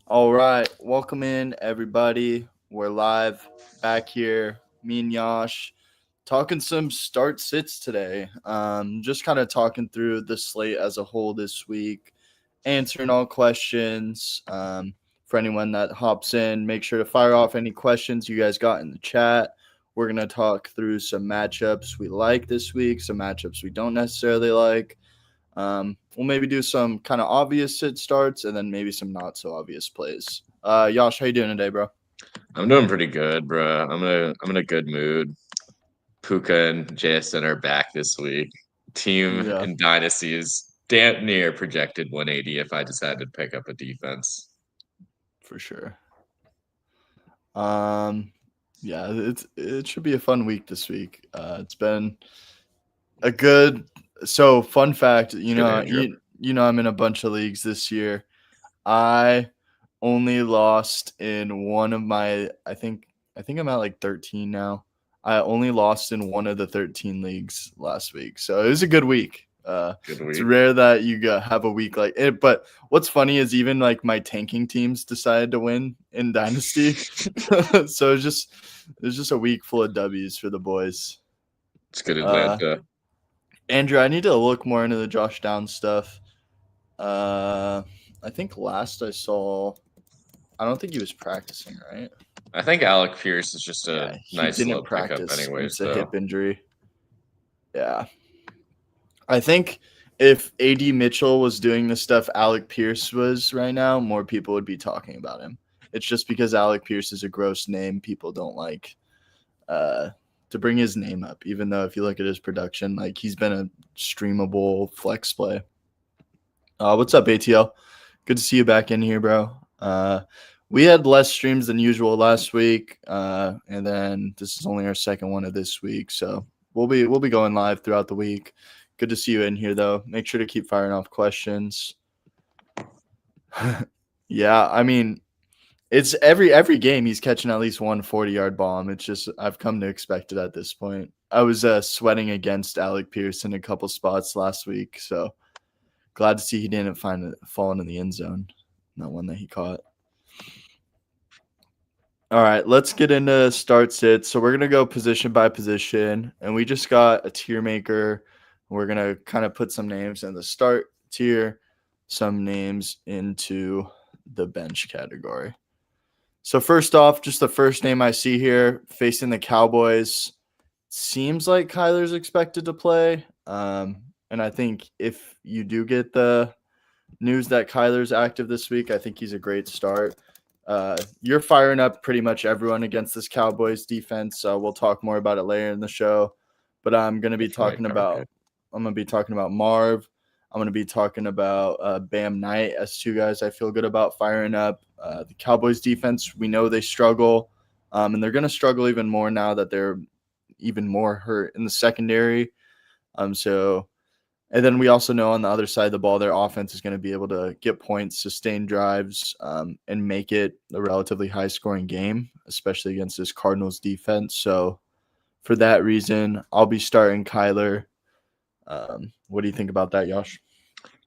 All right, welcome in everybody. We're live back here. Me and Yash talking some start sits today. Just kind of talking through the slate as a whole this week, answering all questions. For anyone that hops in, make sure to fire off any questions you guys got in the chat. We're gonna talk through some matchups we like this week, some matchups we don't necessarily like. We'll maybe do some kind of obvious sit starts and then maybe some not so obvious plays. Yash, how you doing today, bro? I'm doing pretty good, bro. I'm in a good mood. Puka and JSN are back this week. Team Yeah, in Dynasty is damn near projected 180 if I decided to pick up a defense. for sure. Um, yeah, it should be a fun week this week. It's been a good. So, fun fact, Good, Andrew. I'm in a bunch of leagues this year. I only lost in one of my. I think I'm at like 13 now. I only lost in one of the 13 leagues last week, so it was a good week. Good It's week. rare that have a week like it. But what's funny is even like my tanking teams decided to win in Dynasty, so it's just a week full of W's for the boys. It's good Uh, Atlanta. Andrew, I need to look more into the Josh Downs stuff. Uh, I think last I saw, I don't think he was practicing, right? I think Alec Pierce is just a Yeah, he nice didn't slow pickup practice. anyways, It's a though. hip injury. Yeah. I think if AD Mitchell was doing the stuff Alec Pierce was right now, more people would be talking about him. It's just because Alec Pierce is a gross name, people don't like uh, to bring his name up, even though if you look at his production, like he's been a streamable flex play. What's up, ATL? Good to see you back in here, bro. We had less streams than usual last week, and then this is only our second one of this week, so we'll be going live throughout the week. Good to see you in here, though. Make sure to keep firing off questions. Yeah, I mean, it's every game he's catching at least one 40-yard bomb. It's just I've come to expect it at this point. I was sweating against Alec Pierce in a couple spots last week, so glad to see he didn't find it fall into the end zone. That one that he caught. All right, let's get into start sit. So we're gonna go position by position, and we just got a tier maker. We're gonna kind of put some names in the start tier, some names into the bench category. So first off, just the first name I see here facing the Cowboys seems like Kyler's expected to play. And I think if you do get the news that Kyler's active this week, I think he's a great start. You're firing up pretty much everyone against this Cowboys defense. So we'll talk more about it later in the show. But Definitely target. I'm gonna be talking about Marv. I'm gonna be talking about Bam Knight as two guys I feel good about firing up. The Cowboys defense, we know they struggle, and they're gonna struggle even more now that they're even more hurt in the secondary. So and then we also know on the other side of the ball, their offense is going to be able to get points, sustain drives, and make it a relatively high scoring game, especially against this Cardinals defense. So for that reason, I'll be starting Kyler. What do you think about that, Josh?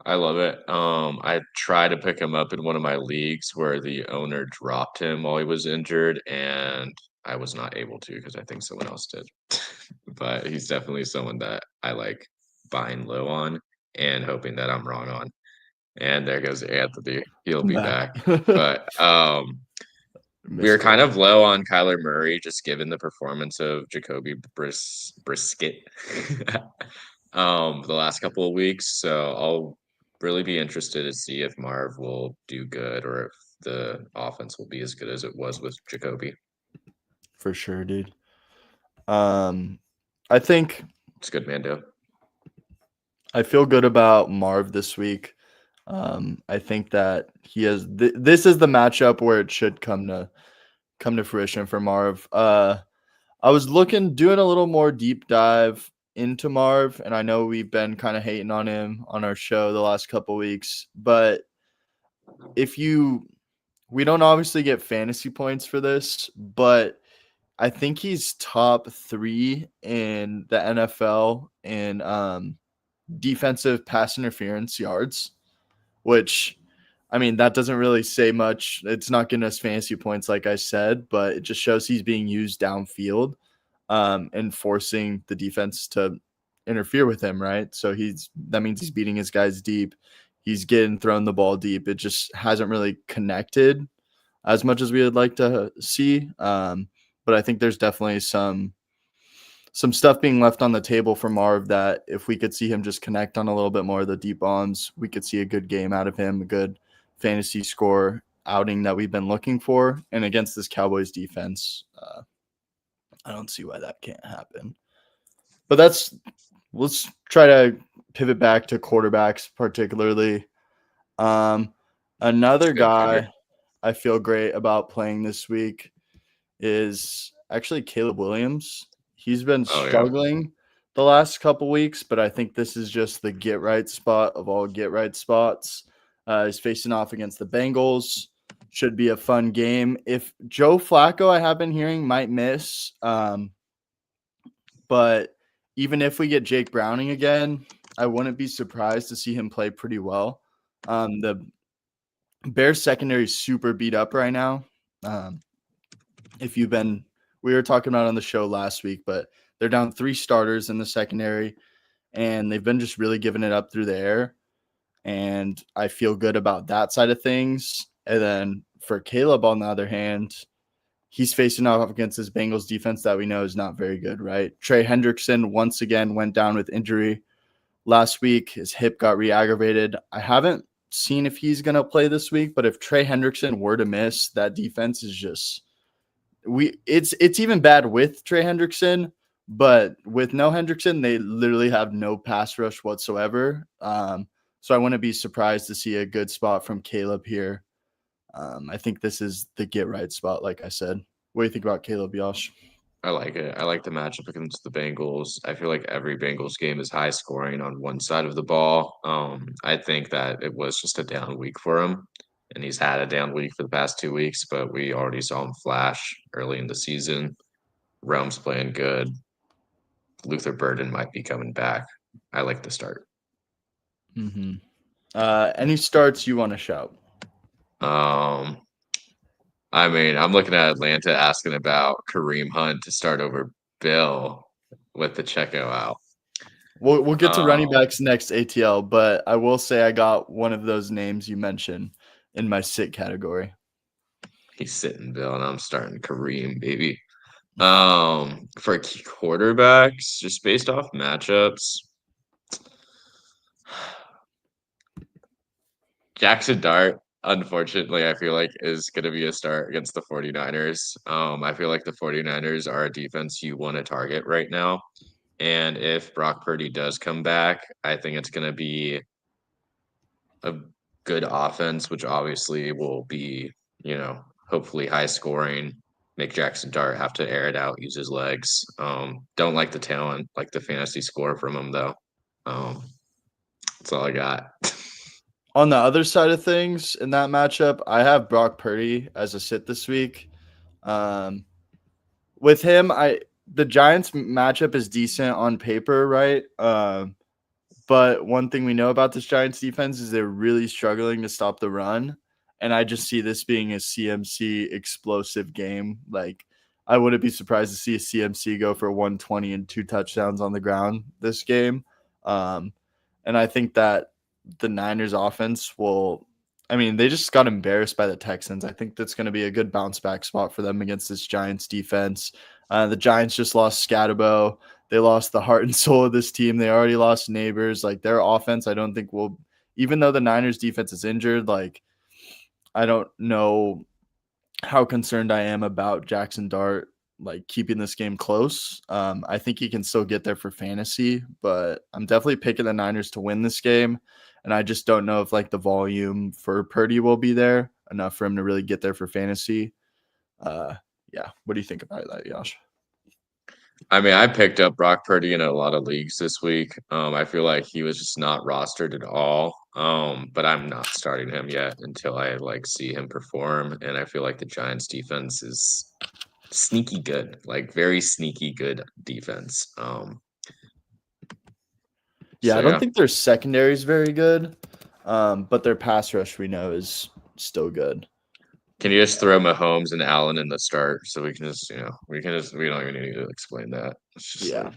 I love it. I tried to pick him up in one of my leagues where the owner dropped him while he was injured, and I was not able to because I think someone else did. But he's definitely someone that I like buying low on and hoping that I'm wrong on. And there goes Anthony. He'll I'm be back. back. But we were Missed kind it. of low on Kyler Murray just given the performance of Jacoby Brisket the last couple of weeks. So I'll really be interested to see if Marv will do good or if the offense will be as good as it was with Jacoby. For sure, dude. Um, I think It's good, Mando. I feel good about Marv this week. I think that he has. This is the matchup where it should come to fruition for Marv. I was doing a little more deep dive into Marv, and I know we've been kind of hating on him on our show the last couple weeks, but if you, we don't obviously get fantasy points for this, but I think he's top three in the NFL in defensive pass interference yards, which I mean, that doesn't really say much. It's not getting us fantasy points, like I said, but it just shows he's being used downfield, and forcing the defense to interfere with him, right? So that means he's beating his guys deep. He's getting thrown the ball deep. It just hasn't really connected as much as we would like to see. But I think there's definitely some stuff being left on the table for Marv that if we could see him just connect on a little bit more of the deep bombs, we could see a good game out of him, a good fantasy score outing that we've been looking for. And against this Cowboys defense, I don't see why that can't happen. But let's try to pivot back to quarterbacks, particularly. Another guy I feel great about playing this week is actually Caleb Williams. He's been struggling the last couple weeks, but I think this is just the get right spot of all get right spots. He's facing off against the Bengals. Should be a fun game. If Joe Flacco, I have been hearing, might miss, but even if we get Jake Browning again, I wouldn't be surprised to see him play pretty well. The Bears secondary is super beat up right now. We were talking about it on the show last week, but they're down 3 starters in the secondary, and they've been just really giving it up through the air. And I feel good about that side of things. And then for Caleb, on the other hand, he's facing off against this Bengals defense that we know is not very good, right? Trey Hendrickson once again went down with injury last week. His hip got re-aggravated. I haven't seen if he's going to play this week, but if Trey Hendrickson were to miss, that defense is just it's even bad with Trey Hendrickson, but with no Hendrickson, they literally have no pass rush whatsoever. So I wouldn't be surprised to see a good spot from Caleb here. I think this is the get right spot, like I said. What do you think about Caleb, Yosh? I like it. I like the matchup against the Bengals. I feel like every Bengals game is high scoring on one side of the ball. I think that it was just a down week for him, and he's had a down week for the past 2 weeks, but we already saw him flash early in the season. Rome's playing good. Luther Burden might be coming back. I like the start. Mm-hmm. Any starts you want to shout? I mean, I'm looking at Atlanta asking about Kareem Hunt to start over Bill with the Checo out. We'll get to running backs next, ATL, but I will say I got one of those names you mentioned in my sit category. He's sitting Bill, and I'm starting Kareem, baby. For quarterbacks, just based off matchups, Jackson Dart, unfortunately, I feel like is going to be a start against the 49ers. I feel like the 49ers are a defense you want to target right now. And if Brock Purdy does come back, I think it's going to be a good offense, which obviously will be, hopefully high scoring. Make Jackson Dart have to air it out, use his legs. Don't like the talent, like the fantasy score from him, though. That's all I got. On the other side of things in that matchup, I have Brock Purdy as a sit this week. With him, the Giants matchup is decent on paper, right? But one thing we know about this Giants defense is they're really struggling to stop the run. And I just see this being a CMC explosive game. Like, I wouldn't be surprised to see a CMC go for 120 and 2 touchdowns on the ground this game. And I think that the Niners offense they just got embarrassed by the Texans. I think that's going to be a good bounce back spot for them against this Giants defense. The Giants just lost Scatterbo. They lost the heart and soul of this team. They already lost Neighbors. Like, their offense, I don't think will, even though the Niners defense is injured, like, I don't know how concerned I am about Jackson Dart, like, keeping this game close. I think he can still get there for fantasy, but I'm definitely picking the Niners to win this game. And I just don't know if, like, the volume for Purdy will be there enough for him to really get there for fantasy. Yeah. What do you think about that, Yosh? I mean, I picked up Brock Purdy in a lot of leagues this week. I feel like he was just not rostered at all. But I'm not starting him yet until I see him perform. And I feel like the Giants defense is sneaky good, like very sneaky good defense. I don't think their secondary is very good. But their pass rush we know is still good. Can you just throw Mahomes and Allen in the start so we can just, we don't even need to explain that. It's just Yeah. like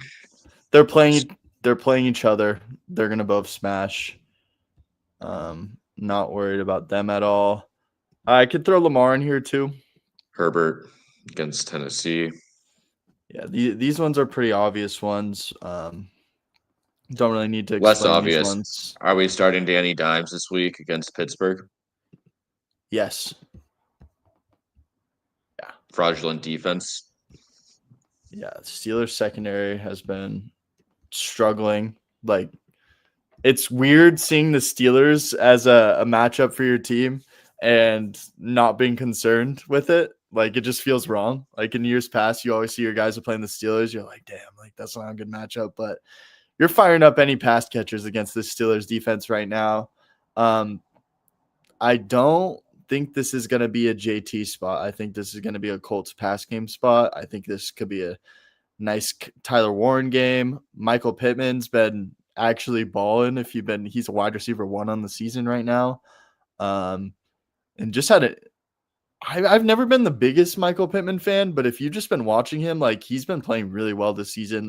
They're playing each other. They're gonna both smash. Not worried about them at all. I could throw Lamar in here too. Herbert against Tennessee. Yeah, these ones are pretty obvious ones. Don't really need to Less explain these obvious. ones. Are we starting Danny Dimes this week against Pittsburgh? Yes. Fraudulent defense. Yeah, Steelers secondary has been struggling. Like, it's weird seeing the Steelers as a matchup for your team and not being concerned with it. Like, it just feels wrong. Like, in years past, you always see your guys are playing the Steelers. You're like, damn, like, that's not a good matchup. But you're firing up any pass catchers against the Steelers defense right now. I don't think this is going to be a JT spot. I think this is going to be a Colts pass game spot. I think this could be a nice Tyler Warren game. Michael Pittman's been actually balling. He's a wide receiver 1 on the season right now. And just had it. I've never been the biggest Michael Pittman fan, but if you've just been watching him, like, he's been playing really well this season.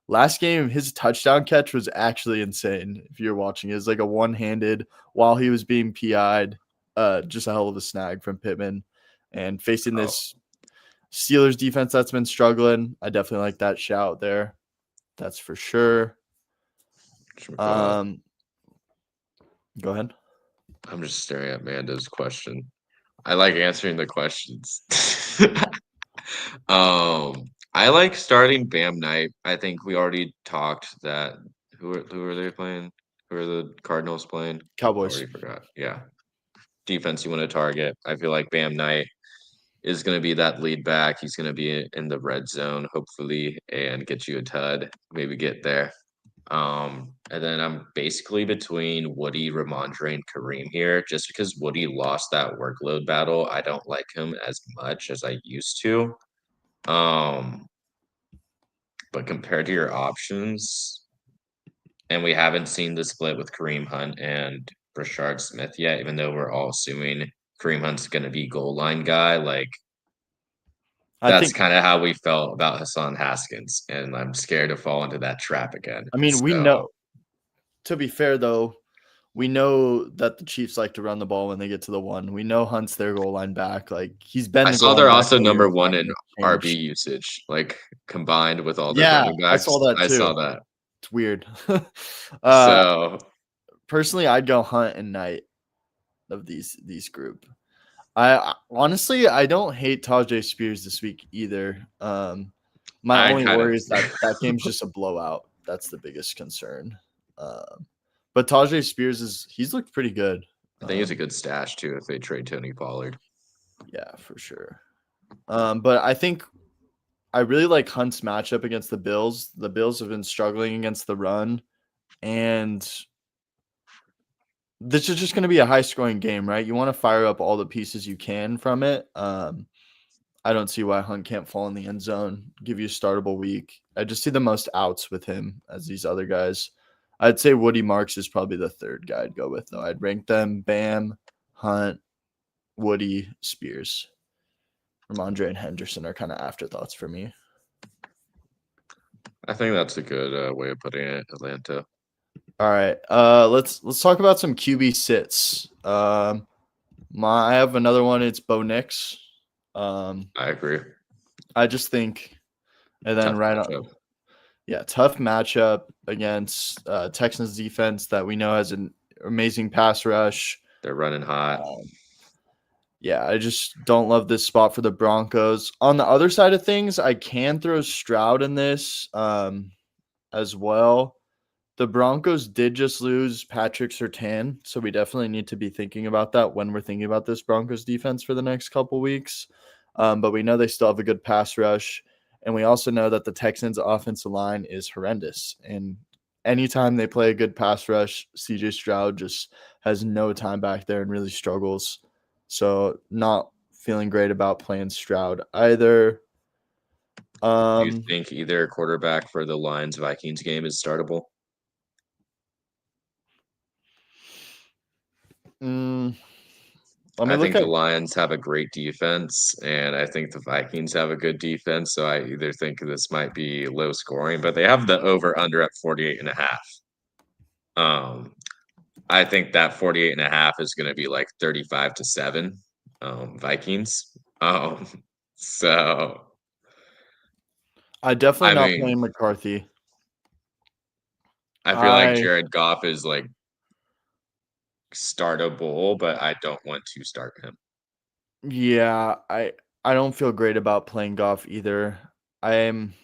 Last game, his touchdown catch was actually insane. If you're watching, it was like a one-handed while he was being PI'd. Just a hell of a snag from Pittman. And facing this Steelers defense that's been struggling, I definitely like that shout there. That's for sure. Go ahead. I'm just staring at Amanda's question. I like answering the questions. I like starting Bam Knight. I think we already talked that. Who are they playing? Who are the Cardinals playing? Cowboys. I already forgot. Yeah. Defense you want to target. I feel like Bam Knight is going to be that lead back. He's going to be in the red zone, hopefully, and get you a tud. Maybe get there. And then I'm basically between Woody, Ramondre, and Kareem here, just because Woody lost that workload battle. I don't like him as much as I used to. But compared to your options, and we haven't seen the split with Kareem Hunt and Rashard Smith yet, even though we're all assuming Kareem Hunt's going to be goal line guy. Like, that's kind of how we felt about Hassan Haskins, and I'm scared to fall into that trap again. I mean, we know. To be fair, though, we know that the Chiefs like to run the ball when they get to the 1. We know Hunt's their goal line back. Like, he's been. I saw they're also number 1 in RB usage, like combined with all the running backs. I saw that too. I saw that. It's weird. So personally, I'd go Hunt and Knight of these group. I honestly, I don't hate Tajay Spears this week either. My only worry is that game's just a blowout. That's the biggest concern. But Tajay Spears he's looked pretty good. I think he's a good stash too if they trade Tony Pollard. Yeah, for sure. But I think I really like Hunt's matchup against the Bills. The Bills have been struggling against the run, and this is just going to be a high-scoring game, right? You want to fire up all the pieces you can from it. I don't see why Hunt can't fall in the end zone, give you a startable week. I just see the most outs with him as these other guys. I'd say Woody Marks is probably the third guy I'd go with, though. I'd rank them Bam, Hunt, Woody, Spears. Ramondre and Henderson are kind of afterthoughts for me. I think that's a good way of putting it, Atlanta. All right. Let's talk about some QB sits. I have another one. It's Bo Nix. I agree. I just think, and then tough matchup against Texans defense that we know has an amazing pass rush. They're running hot. Yeah, I just don't love this spot for the Broncos. On the other side of things, I can throw Stroud in this as well. The Broncos did just lose Patrick Surtain, so we definitely need to be thinking about that when we're thinking about this Broncos defense for the next couple weeks. But we know they still have a good pass rush, and we also know that the Texans' offensive line is horrendous. And anytime they play a good pass rush, CJ Stroud just has no time back there and really struggles. So not feeling great about playing Stroud either. Do you think either quarterback for the Lions-Vikings game is startable? Mm, let me I look think the at. Lions have a great defense, and I think the Vikings have a good defense. So I either think this might be low scoring, but they have the over under at 48.5. Um, I think that 48.5 is going to be like 35-7, Vikings. So I definitely I not mean, playing McCarthy. I feel like I Jared Goff is like startable, but I don't want to start him. Yeah, I don't feel great about playing Goff either. I'm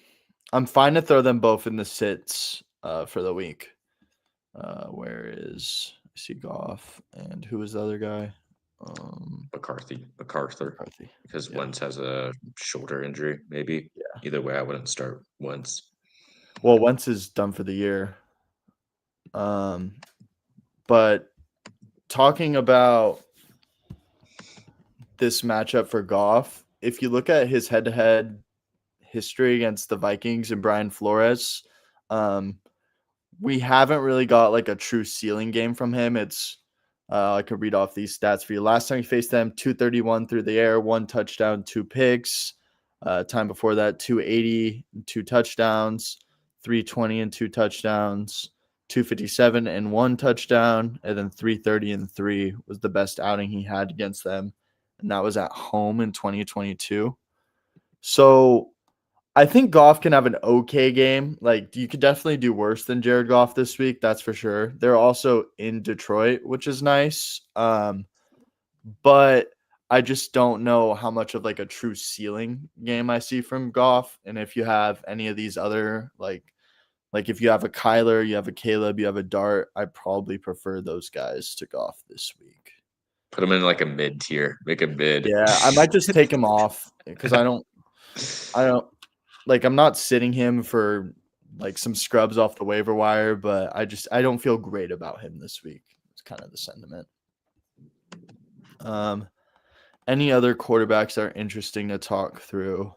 I'm fine to throw them both in the sits for the week. Where is I see Goff and who is the other guy? MacArthur, McCarthy. because Yeah. Wentz has a shoulder injury. Maybe Yeah. either way, I wouldn't start Wentz. Well, Wentz is done for the year. But talking about this matchup for Goff, if you look at his head-to-head history against the Vikings and Brian Flores, um, we haven't really got like a true ceiling game from him. It's I could read off these stats for you. Last time he faced them, 231 through the air, 1 touchdown, 2 picks. Time before that, 280, 2 touchdowns, 320 and 2 touchdowns, 257 and 1 touchdown, and then 330 and 3 was the best outing he had against them. And that was at home in 2022. So I think Goff can have an okay game. Like you could definitely do worse than Jared Goff this week, that's for sure. They're also in Detroit, which is nice. But I just don't know how much of like a true ceiling game I see from Goff. And if you have any of these other like if you have a Kyler, you have a Caleb, you have a Dart, I probably prefer those guys to Goff this week. Put him in like a mid tier. Make a mid. Yeah, I might just take him off because I don't like I'm not sitting him for like some scrubs off the waiver wire, but I don't feel great about him this week. It's kind of the sentiment. Um, any other quarterbacks that are interesting to talk through?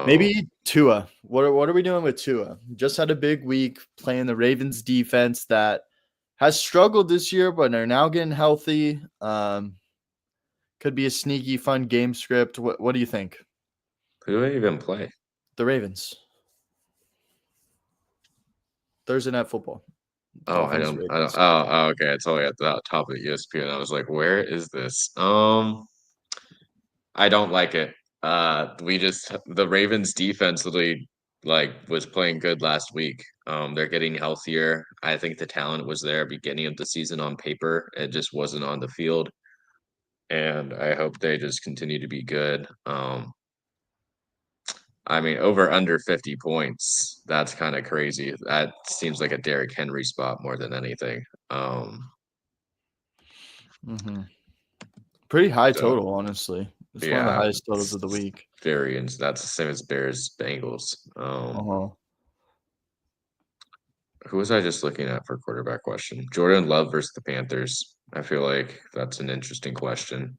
Maybe Tua. What are we doing with Tua? Just had a big week playing the Ravens defense that has struggled this year, but are now getting healthy. Could be a sneaky, fun game script. What do you think? Who do I even play? The Ravens. Thursday Night Football. Oh, I Dolphins, don't. I don't. Ravens. Okay. It's only at the top of ESPN. I was like, where is this? I don't like it. We just the Ravens defense literally like was playing good last week. They're getting healthier. I think the talent was there beginning of the season on paper. It just wasn't on the field. And I hope they just continue to be good. I mean, over under 50 points. That's kind of crazy. That seems like a Derrick Henry spot more than anything. Mm-hmm. Pretty high So total, honestly. It's one of the yeah, highest totals it's of the week. variance. That's the same as Bears Bengals. Uh-huh. Who was I just looking at for quarterback question? Jordan Love versus the Panthers. I feel like that's an interesting question.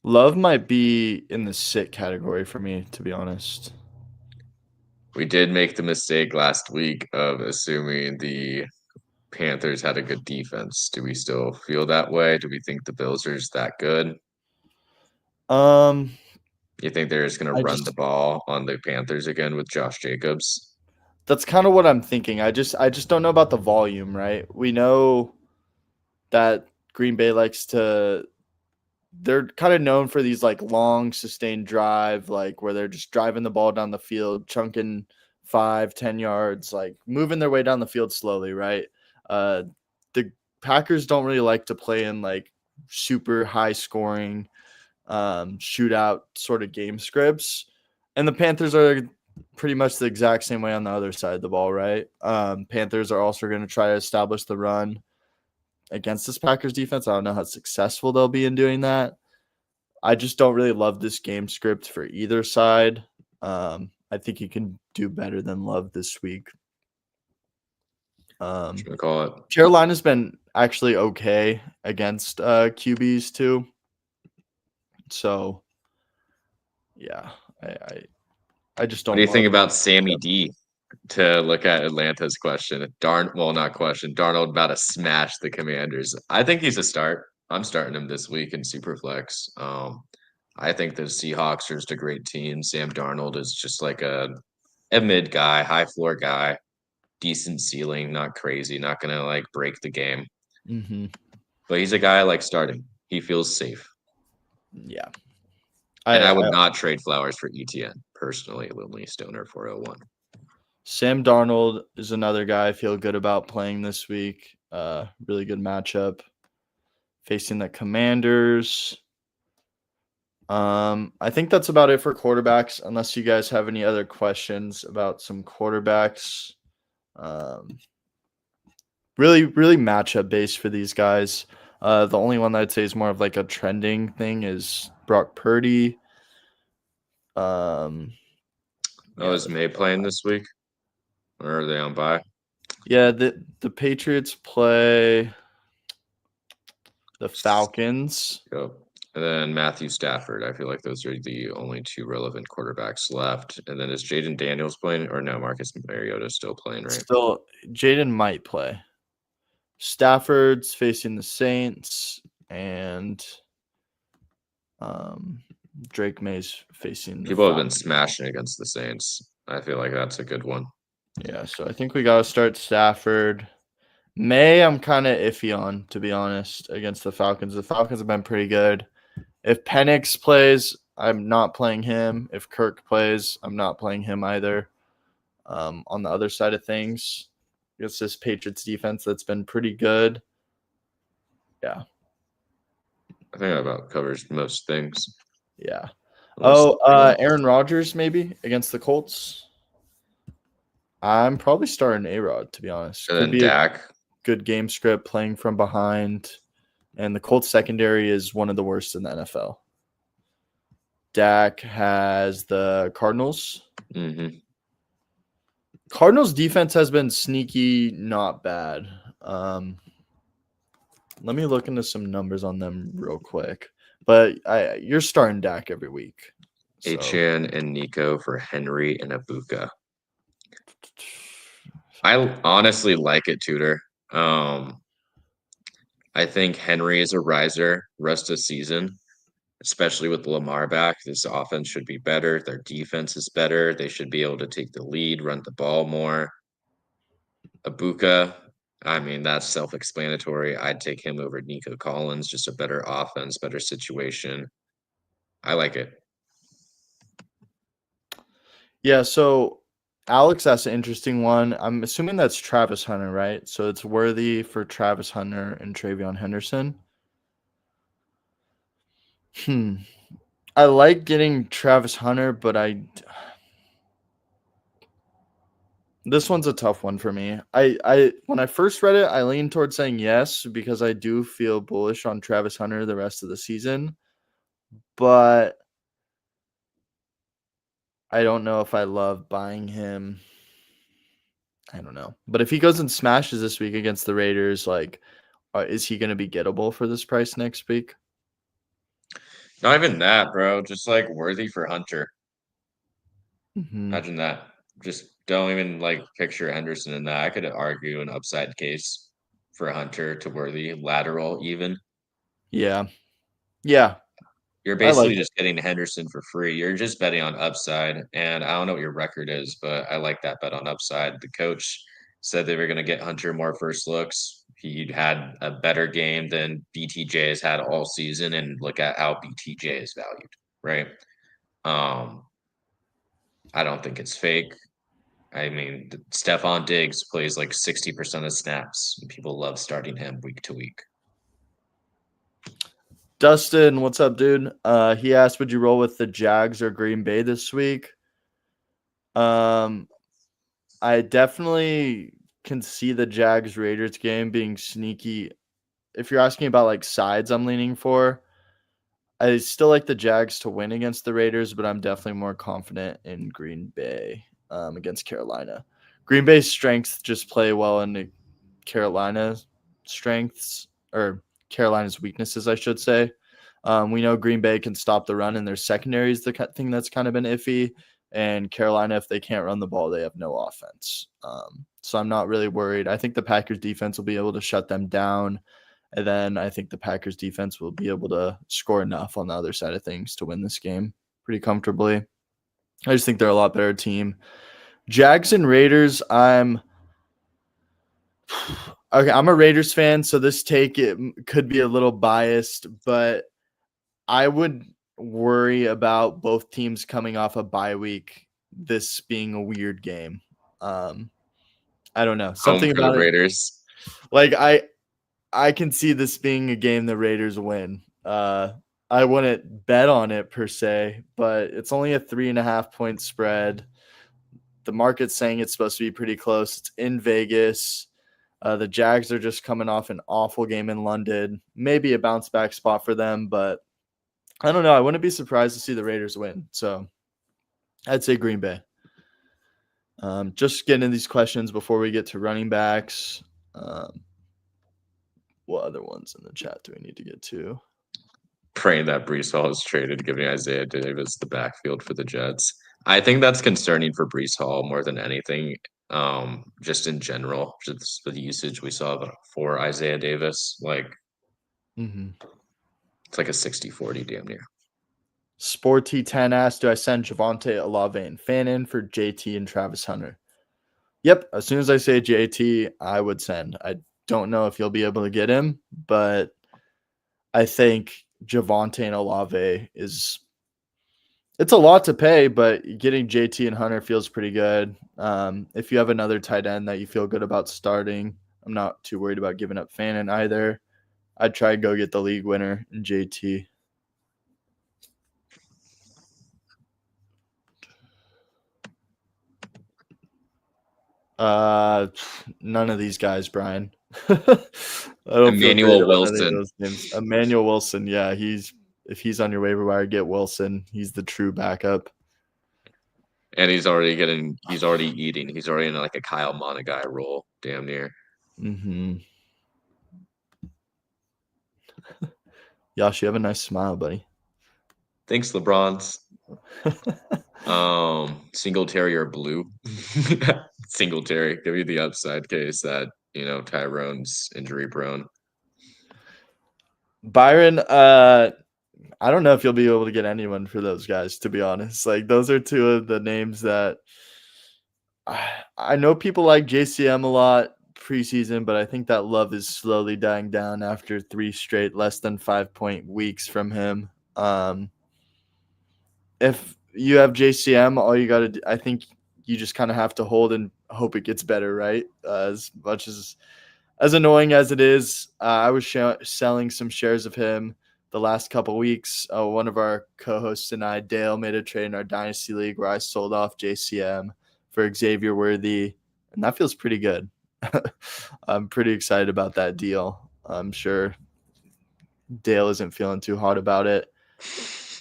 Love might be in the sit category for me, to be honest. We did make the mistake last week of assuming the Panthers had a good defense. Do we still feel that way? Do we think the Bills are that good? Um, You think they're just going to I run the just ball on the Panthers again with Josh Jacobs? that's kind of what I'm thinking. I just don't know about the volume, right? We know that Green Bay likes to they're kind of known for these like long sustained drive, like where they're just driving the ball down the field, chunking 5-10 yards, like moving their way down the field slowly, right? The Packers don't really like to play in like super high scoring shootout sort of game scripts. And the Panthers are pretty much the exact same way on the other side of the ball, right? Panthers are also going to try to establish the run against this Packers defense. I don't know how successful they'll be in doing that. I just don't really love this game script for either side. I think you can do better than Love this week. What you gonna call it? Carolina's been actually okay against QBs too. So yeah, I just What don't do you think love. about Sammy D? to look at Atlanta's question. Not question. Darnold about to smash the Commanders. I think he's a start. I'm starting him this week in Superflex. I think the Seahawks are just a great team. Sam Darnold is just like a mid guy, high floor guy, decent ceiling, not crazy, not gonna like break the game. Mm-hmm. But he's a guy I like starting. He feels safe. Yeah. And I would not trade Flowers for ETN, personally, Lindley Stoner 401. Sam Darnold is another guy I feel good about playing this week. Really good matchup. Facing the Commanders. I think that's about it for quarterbacks, unless you guys have any other questions about some quarterbacks. Really matchup based for these guys. The only one that I'd say is more of like a trending thing is Brock Purdy. Is May playing this week? Or are they on bye? Yeah, the Patriots play the Falcons. Yep. And then Matthew Stafford. I feel like those are the only two relevant quarterbacks left. And then is Jaden Daniels playing? Or no, Marcus Mariota still playing, right? Still, Jaden might play. Stafford's facing the Saints, and Drake May's facing the People have been Falcons. smashing against the Saints. I feel like that's a good one. Yeah, so I think we got to start Stafford. May, I'm kind of iffy on, to be honest, against the Falcons. The Falcons have been pretty good. If Penix plays, I'm not playing him. If Kirk plays, I'm not playing him either. On the other side of things, it's this Patriots defense that's been pretty good. Yeah. I think that about covers most things. Yeah. Unless Aaron Rodgers maybe against the Colts. I'm probably starting A-Rod, to be honest. and Could then be Dak. a good game script playing from behind. And the Colts secondary is one of the worst in the NFL. Dak has the Cardinals. Mm-hmm. Cardinals defense has been sneaky, not bad. Let me look into some numbers on them real quick. But you're starting Dak every week. So. Achane and Nico for Henry and Ibuka. I honestly like it, Tudor. I think Henry is a riser rest of season, especially with Lamar back. This offense should be better. Their defense is better. They should be able to take the lead, run the ball more. Ibuka, I mean, that's self-explanatory. I'd take him over Nico Collins, just a better offense, better situation. I like it. Yeah, so Alex, that's an interesting one. I'm assuming that's Travis Hunter, right? So it's worthy for Travis Hunter and TreVeyon Henderson. I like getting Travis Hunter, but this one's a tough one for me. I when I first read it, I leaned towards saying yes because I do feel bullish on Travis Hunter the rest of the season. But I don't know if I love buying him. I don't know. But if he goes and smashes this week against the Raiders, like, is he going to be gettable for this price next week? Not even that, bro. Just like worthy for Hunter. Mm-hmm. Imagine that. Just don't even like picture Henderson in that. I could argue an upside case for Hunter to worthy lateral even. Yeah. Yeah. You're basically just getting Henderson for free. You're just betting on upside. And I don't know what your record is, but I like that bet on upside. The coach said they were going to get Hunter more first looks. He had a better game than BTJ has had all season. And look at how BTJ is valued, right? I don't think it's fake. I mean, Stephon Diggs plays like 60% of snaps. And people love starting him week to week. Dustin, what's up, dude? He asked, would you roll with the Jags or Green Bay this week? I definitely can see the Jags Raiders game being sneaky. If you're asking about like sides I'm leaning for, I still like the Jags to win against the Raiders, but I'm definitely more confident in Green Bay against Carolina. Green Bay's strengths just play well into Carolina's strengths, or Carolina's weaknesses, I should say. We know Green Bay can stop the run, and their secondary is the thing that's kind of been iffy. And Carolina, if they can't run the ball, they have no offense. So I'm not really worried. I think the Packers defense will be able to shut them down. And then I think the Packers defense will be able to score enough on the other side of things to win this game pretty comfortably. I just think they're a lot better team. Jags and Raiders, I'm a Raiders fan, so this take it could be a little biased, but I would worry about both teams coming off a bye week, this being a weird game. I don't know. Something Home for the about it. Raiders. Like I can see this being a game the Raiders win. I wouldn't bet on it per se, but it's only a 3.5 point spread. The market's saying it's supposed to be pretty close. It's in Vegas. The Jags are just coming off an awful game in London. Maybe a bounce back spot for them, but I don't know. I wouldn't be surprised to see the Raiders win. So I'd say Green Bay. Just getting into these questions before we get to running backs. What other ones in the chat do we need to get to? Praying that Breece Hall is traded, giving Isaiah Davis the backfield for the Jets. I think that's concerning for Breece Hall more than anything. Just in general, just the usage we saw for Isaiah Davis, like it's like a 60-40 damn near. Sporty10 asked, do I send Javonte, Olave, and Fannin for JT and Travis Hunter? Yep. As soon as I say JT, I would send. I don't know if you'll be able to get him, but I think Javonte and Olave it's a lot to pay, but getting JT and Hunter feels pretty good. If you have another tight end that you feel good about starting, I'm not too worried about giving up Fannin either. I'd try to go get the league winner in JT. None of these guys, Brian. Emmanuel Wilson. Emmanuel Wilson, yeah, if he's on your waiver wire, get Wilson. He's the true backup. And he's already eating. He's already in like a Kyle Monagai role, damn near. Yosh, you have a nice smile, buddy. Thanks, LeBron's. Singletary or Blue? Singletary. Give you the upside case that, Tyrone's injury prone. Byron, I don't know if you'll be able to get anyone for those guys, to be honest. Like, those are two of the names that I know people like JCM a lot preseason, but I think that love is slowly dying down after 3 straight less than 5-point weeks from him. If you have JCM, all you got to do, I think you just kind of have to hold and hope it gets better, right? As much as annoying as it is, I was selling some shares of him the last couple weeks. One of our co-hosts and I, Dale, made a trade in our Dynasty League where I sold off JCM for Xavier Worthy, and that feels pretty good. I'm pretty excited about that deal. I'm sure Dale isn't feeling too hot about it.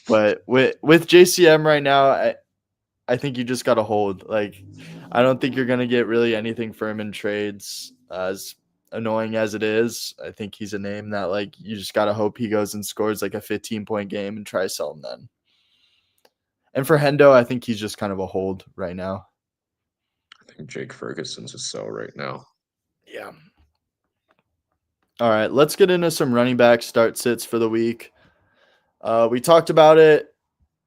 But with JCM right now, I think you just got to hold. Like, I don't think you're going to get really anything for him in trades. As annoying as it is, I think he's a name that, like, you just got to hope he goes and scores like a 15-point game and try to sell him then. And for Hendo, I think he's just kind of a hold right now. I think Jake Ferguson's a sell right now. Yeah. All right, let's get into some running back start sits for the week. We talked about it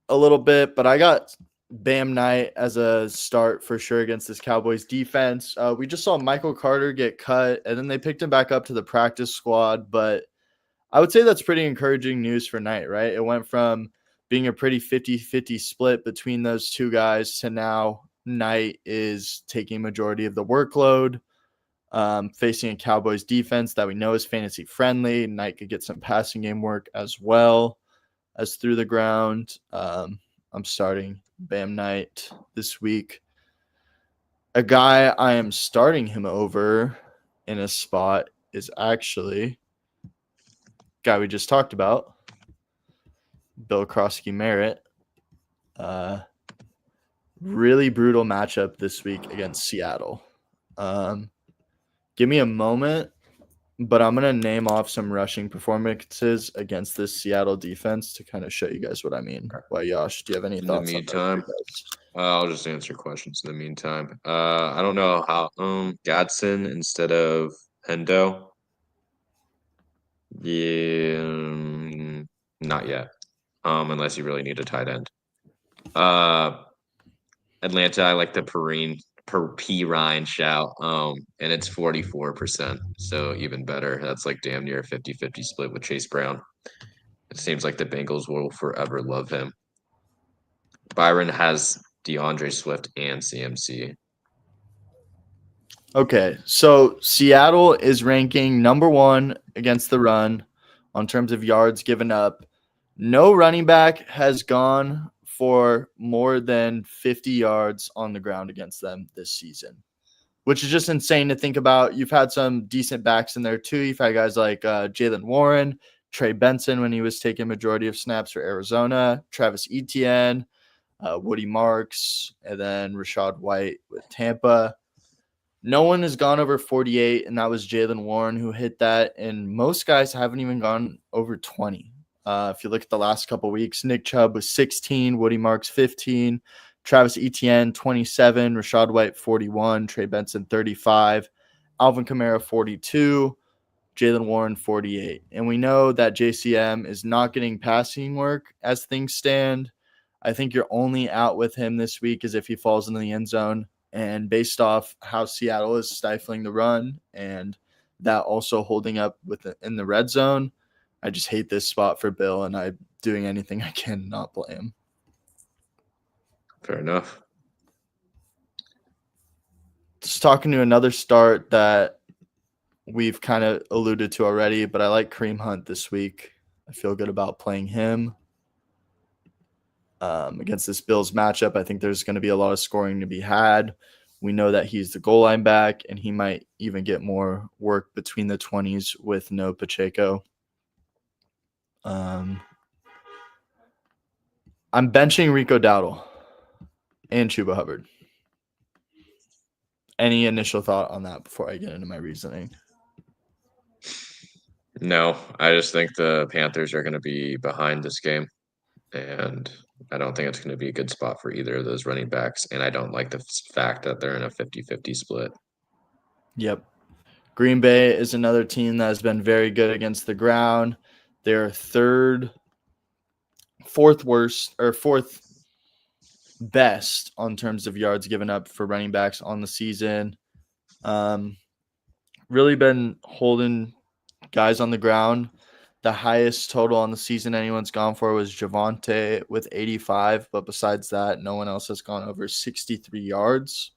a little bit, but I got Bam Knight as a start for sure against this Cowboys defense. We just saw Michael Carter get cut, and then they picked him back up to the practice squad. But I would say that's pretty encouraging news for Knight, right? It went from being a pretty 50-50 split between those two guys to now Knight is taking majority of the workload, facing a Cowboys defense that we know is fantasy friendly. Knight could get some passing game work as well as through the ground. I'm starting Bam Knight this week. A guy I am starting him over in a spot is actually a guy we just talked about, Bill Krosky-Merritt. Really brutal matchup this week against Seattle. Give me a moment, but I'm going to name off some rushing performances against this Seattle defense to kind of show you guys what I mean. Well, Yosh, do you have any thoughts on that? I'll just answer questions in the meantime. I don't know how Gadson instead of Hendo. Yeah, not yet. Unless you really need a tight end. Uh, Atlanta, I like the P Ryan shout. And it's 44%, so even better. That's like damn near a 50-50 split with Chase Brown. It seems like the Bengals will forever love him. Byron has DeAndre Swift and CMC. Okay, so Seattle is ranking number 1 against the run on terms of yards given up. No running back has gone for more than 50 yards on the ground against them this season, which is just insane to think about. You've had some decent backs in there too. You've had guys like Jalen Warren, Trey Benson when he was taking majority of snaps for Arizona, Travis Etienne, Woody Marks, and then Rachaad White with Tampa. No one has gone over 48, and that was Jalen Warren who hit that. And most guys haven't even gone over 20. If you look at the last couple weeks, Nick Chubb was 16, Woody Marks 15, Travis Etienne 27, Rachaad White 41, Trey Benson 35, Alvin Kamara 42, Jalen Warren 48. And we know that JCM is not getting passing work as things stand. I think you're only out with him this week is if he falls into the end zone. And based off how Seattle is stifling the run and that also holding up in the red zone, I just hate this spot for Bill, and I'm doing anything I can not play him. Fair enough. Just talking to another start that we've kind of alluded to already, but I like Kareem Hunt this week. I feel good about playing him. Against this Bills matchup, I think there's going to be a lot of scoring to be had. We know that he's the goal line back, and he might even get more work between the 20s with no Pacheco. I'm benching Rico Dowdle and Chuba Hubbard. Any initial thought on that before I get into my reasoning? No, I just think the Panthers are going to be behind this game, and I don't think it's going to be a good spot for either of those running backs, and I don't like the fact that they're in a 50-50 split. Yep. Green Bay is another team that has been very good against the ground. They're fourth best on terms of yards given up for running backs on the season. Really been holding guys on the ground. The highest total on the season anyone's gone for was Javonte with 85, but besides that, no one else has gone over 63 yards.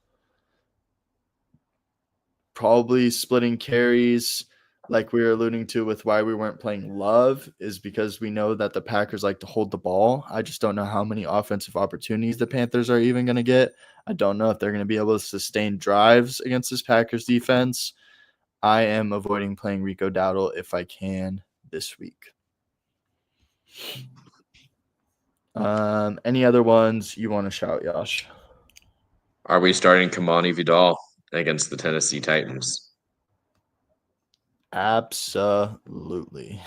Probably splitting carries, like we were alluding to with why we weren't playing Love, is because we know that the Packers like to hold the ball. I just don't know how many offensive opportunities the Panthers are even going to get. I don't know if they're going to be able to sustain drives against this Packers defense. I am avoiding playing Rico Dowdle if I can this week. Any other ones you want to shout, Yash? Are we starting Kamani Vidal against the Tennessee Titans? Absolutely.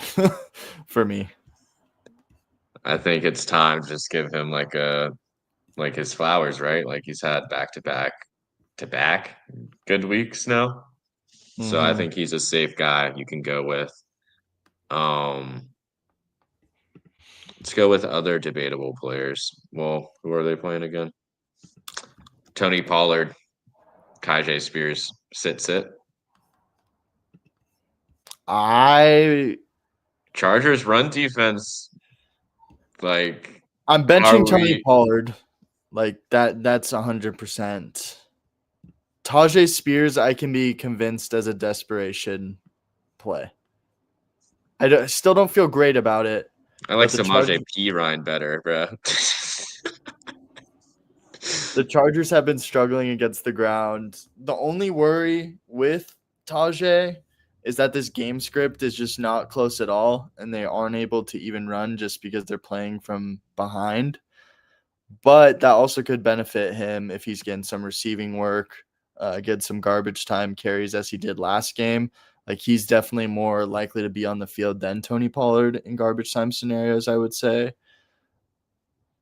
For me. I think it's time to just give him like his flowers, right? Like he's had back good weeks now. So I think he's a safe guy you can go with. Let's go with other debatable players. Well, who are they playing again? Tony Pollard, Kajay Spears, sit. Chargers run defense. Like I'm benching Tony Pollard. Like that's 100%. Tajay Spears, I can be convinced as a desperation play. I still don't feel great about it. I like Samaje Perine better, bro. The Chargers have been struggling against the ground. The only worry with Tajay is that this game script is just not close at all, and they aren't able to even run just because they're playing from behind. But that also could benefit him if he's getting some receiving work, get some garbage time carries as he did last game. Like he's definitely more likely to be on the field than Tony Pollard in garbage time scenarios, I would say.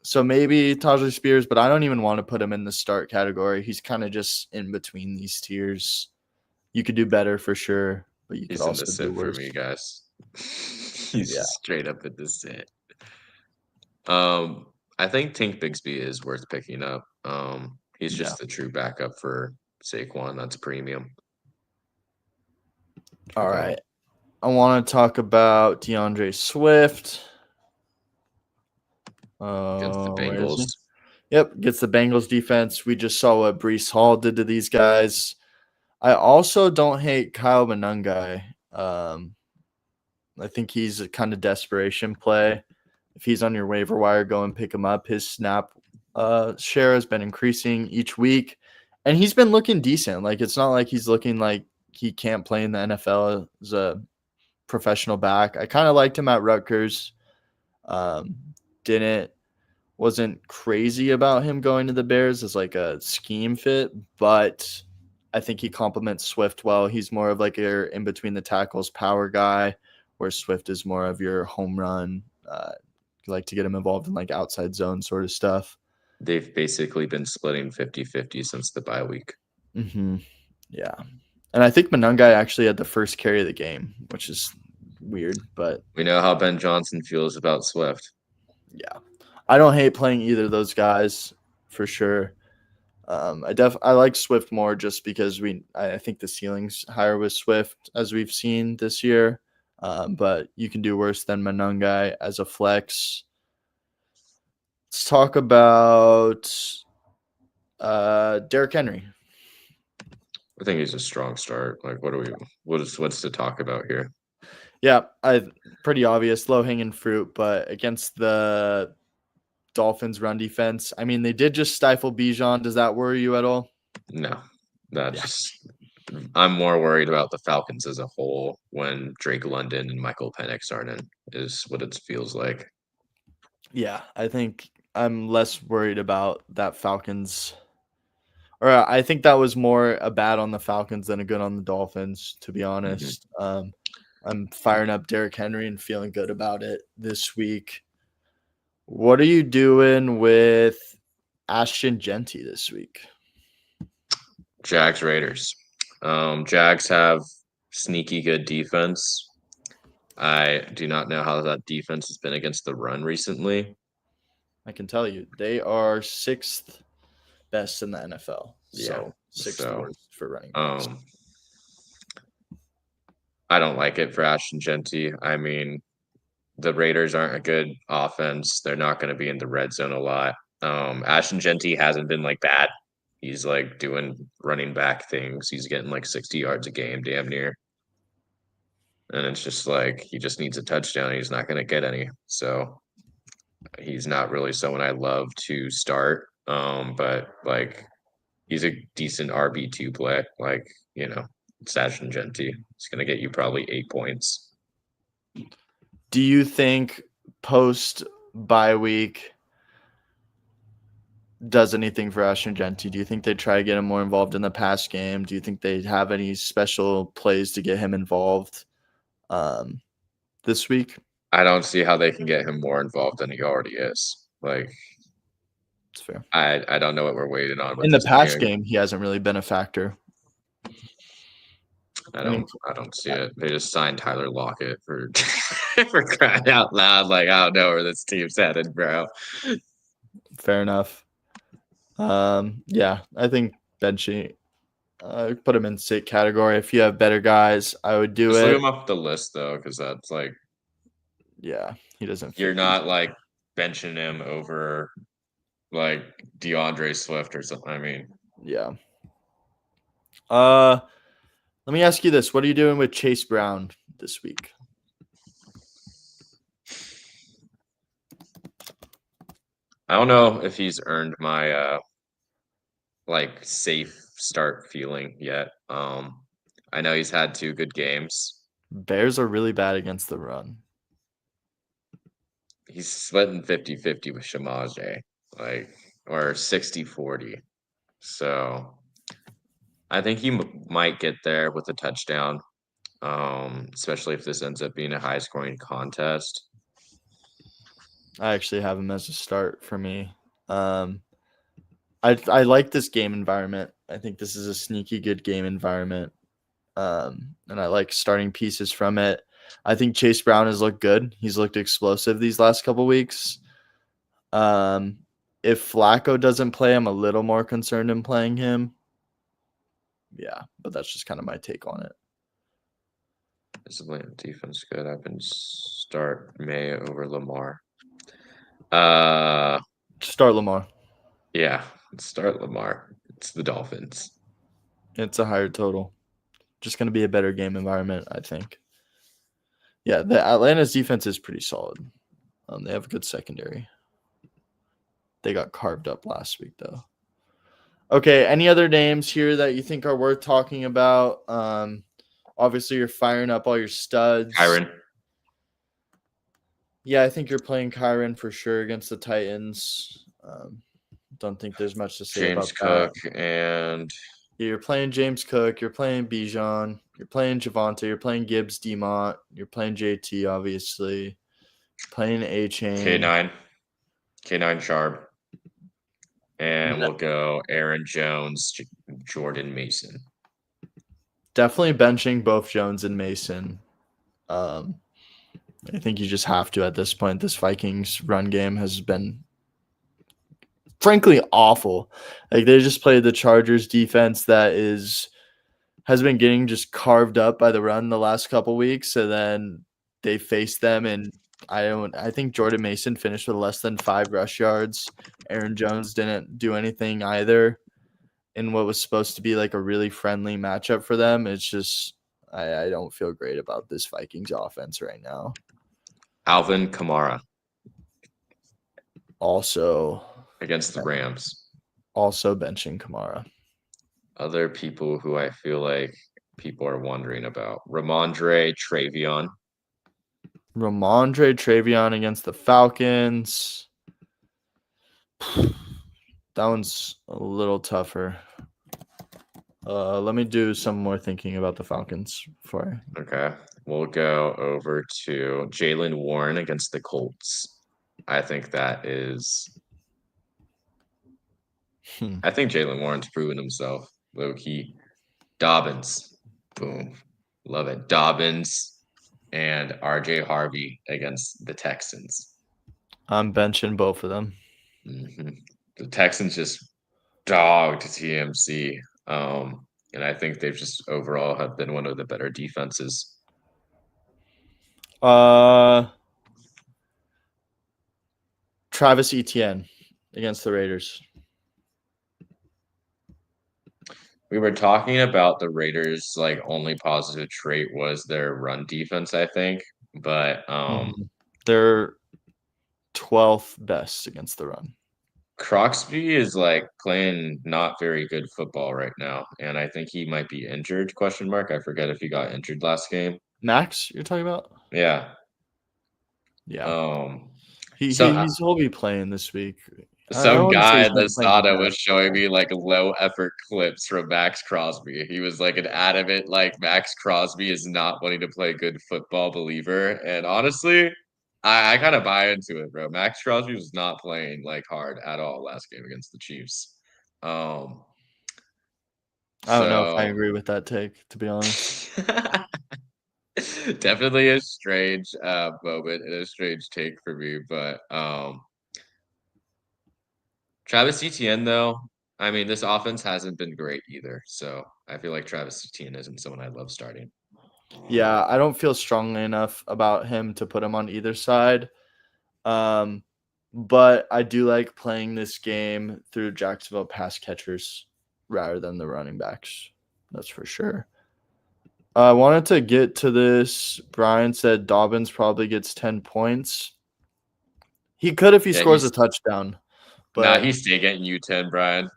So maybe Tajay Spears, but I don't even want to put him in the start category. He's kind of just in between these tiers. You could do better for sure, but you could He's in the also do sit for worse. me, guys. He's Yeah. straight up in the sit. I think Tink Bigsby is worth picking up. He's Yeah. just the true backup for Saquon. That's premium. All right. I want to talk about DeAndre Swift. Against the Where is he? Bengals. Yep, gets the Bengals defense. We just saw what Brees Hall did to these guys. I also don't hate Kyle Monangai. I think he's a kind of desperation play. If he's on your waiver wire, go and pick him up. His snap share has been increasing each week, and he's been looking decent. Like, it's not like he's looking like he can't play in the NFL as a professional back. I kind of liked him at Rutgers. Um, wasn't crazy about him going to the Bears as like a scheme fit, but I think he complements Swift well. He's more of like your in between the tackles power guy, where Swift is more of your home run. You like to get him involved in like outside zone sort of stuff. They've basically been splitting 50-50 since the bye week. Mm-hmm. Yeah. And I think Monangai actually had the first carry of the game, which is weird, but We know how Ben Johnson feels about Swift. yeah. I don't hate playing either of those guys for sure. I like Swift more just because I think the ceiling's higher with Swift as we've seen this year. But you can do worse than Monangai as a flex. Let's talk about Derrick Henry. I think he's a strong start. Like, what's to talk about here? Yeah, pretty obvious, low hanging fruit, but against the Dolphins run defense, I mean, they did just stifle Bijan. Does that worry you at all? No, I'm more worried about the Falcons as a whole when Drake London and Michael Penix aren't in, is what it feels like. Yeah, I think I'm less worried about that Falcons. Or I think that was more a bad on the Falcons than a good on the Dolphins, to be honest. I'm firing up Derrick Henry and feeling good about it this week. What are you doing with Ashton Genty this week? Jags Raiders. Jags have sneaky good defense. I do not know how that defense has been against the run recently. I can tell you, they are 6th best in the NFL. So 6th worst for running backs. I don't like it for Ashton Genty. I mean, the Raiders aren't a good offense. They're not going to be in the red zone a lot. Ashton Genty hasn't been like bad. He's like doing running back things. He's getting like 60 yards a game, damn near. And it's just like he just needs a touchdown. He's not going to get any. So he's not really someone I love to start. But like he's a decent RB2 play. Like, it's Ashton Genty. It's going to get you probably 8 points. Do you think post bye week does anything for Ashton Genty? Do you think they try to get him more involved in the pass game? Do you think they have any special plays to get him involved this week? I don't see how they can get him more involved than he already is. Like, it's fair. I don't know what we're waiting on. In the pass game, he hasn't really been a factor. I don't see it. They just signed Tyler Lockett for for crying out loud. Like, I don't know where this team's headed, bro. Fair enough. Yeah, I think Benchy, put him in sit category. If you have better guys, I would do just it. Look him up the list though, because that's like, yeah, he doesn't. You're not like benching him over like DeAndre Swift or something. I mean, yeah. Let me ask you this: what are you doing with Chase Brown this week? I don't know if he's earned my like safe start feeling yet. I know he's had 2 good games. Bears are really bad against the run. He's splitting 50-50 with Shamaje, like, or 60-40. So I think he might get there with a touchdown, especially if this ends up being a high-scoring contest. I actually have him as a start for me. I like this game environment. I think this is a sneaky good game environment. And I like starting pieces from it. I think Chase Brown has looked good. He's looked explosive these last couple weeks. Um, if Flacco doesn't play, I'm a little more concerned in playing him. Yeah, but that's just kind of my take on it. Is the Atlanta defense good? I've been start May over Lamar. Start Lamar. Yeah, start Lamar. It's the Dolphins. It's a higher total. Just going to be a better game environment, I think. Yeah, the Atlanta's defense is pretty solid. They have a good secondary. They got carved up last week, though. Okay, any other names here that you think are worth talking about? Obviously, you're firing up all your studs. Kyren. Yeah, I think you're playing Kyren for sure against the Titans. Don't think there's much to say James about Cook that. and You're playing James Cook. You're playing Bijan. You're playing Javante. You're playing Gibbs, Demont. You're playing JT, obviously. Playing A-Chain. K9 Sharp. And we'll go Aaron Jones, Jordan Mason. Definitely benching both Jones and Mason. I think you just have to at this point. This Vikings run game has been frankly awful. Like they just played the Chargers defense that has been getting just carved up by the run the last couple weeks, and then they faced them, and I think Jordan Mason finished with less than 5 rush yards. Aaron Jones didn't do anything either in what was supposed to be like a really friendly matchup for them. It's just I don't feel great about this Vikings offense right now. Alvin Kamara. Also against the Rams. Also benching Kamara. Other people who I feel like people are wondering about. Ramondre Travion. Ramondre Travion against the Falcons. That one's a little tougher. Let me do some more thinking about the Falcons before. Okay. We'll go over to Jaylen Warren against the Colts. I think that is. I think Jaylen Warren's proven himself. Low key. Dobbins. Boom. Love it. Dobbins and RJ Harvey against the Texans. I'm benching both of them. Mm-hmm. The Texans just dogged TMC. And I think they've just overall have been one of the better defenses. Travis Etienne against the Raiders. We were talking about the Raiders, like only positive trait was their run defense, I think. But they're 12th best against the run. Croxby is like playing not very good football right now, and I think he might be injured, ? I forget if he got injured last game. Max, you're talking about? Yeah. He'll be playing this week. Some guy in the Sada was showing me like low effort clips from Max Crosby. He was like an adamant, like Max Crosby is not wanting to play good football believer. And honestly, I kind of buy into it, bro. Max Crosby was not playing like hard at all last game against the Chiefs. I don't know if I agree with that take, to be honest. Definitely a strange moment and a strange take for me, but Travis Etienne, though, I mean, this offense hasn't been great either. So I feel like Travis Etienne isn't someone I love starting. Yeah, I don't feel strongly enough about him to put him on either side. But I do like playing this game through Jacksonville pass catchers rather than the running backs. That's for sure. I wanted to get to this. Brian said Dobbins probably gets 10 points. He could if he scores a touchdown. But he's still getting you 10, Brian.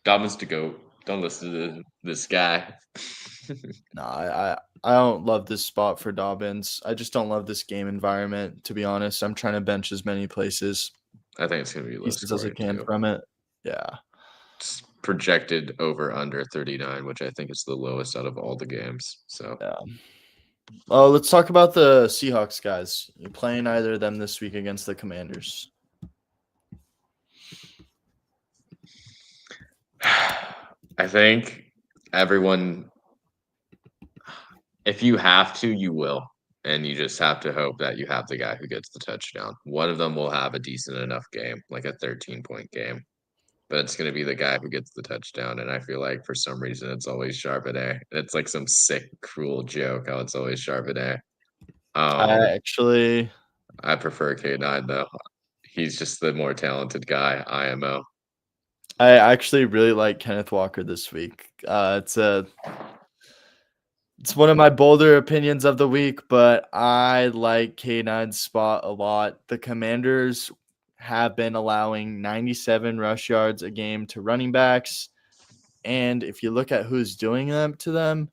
Dobbins to go. Don't listen to this guy. I don't love this spot for Dobbins. I just don't love this game environment, to be honest. I'm trying to bench as many places. I think it's going to be low as I can from it. Yeah. It's projected over under 39, which I think is the lowest out of all the games. So yeah. Let's talk about the Seahawks guys. You playing either of them this week against the Commanders? I think everyone, if you have to, you will. And you just have to hope that you have the guy who gets the touchdown. One of them will have a decent enough game, like a 13-point game. But it's going to be the guy who gets the touchdown. And I feel like for some reason it's always Charbonnet. It's like some sick, cruel joke how it's always Charbonnet. I prefer K9 though. He's just the more talented guy, IMO. I actually really like Kenneth Walker this week. It's one of my bolder opinions of the week, but I like K9's spot a lot. The Commanders have been allowing 97 rush yards a game to running backs. And if you look at who's doing them to them,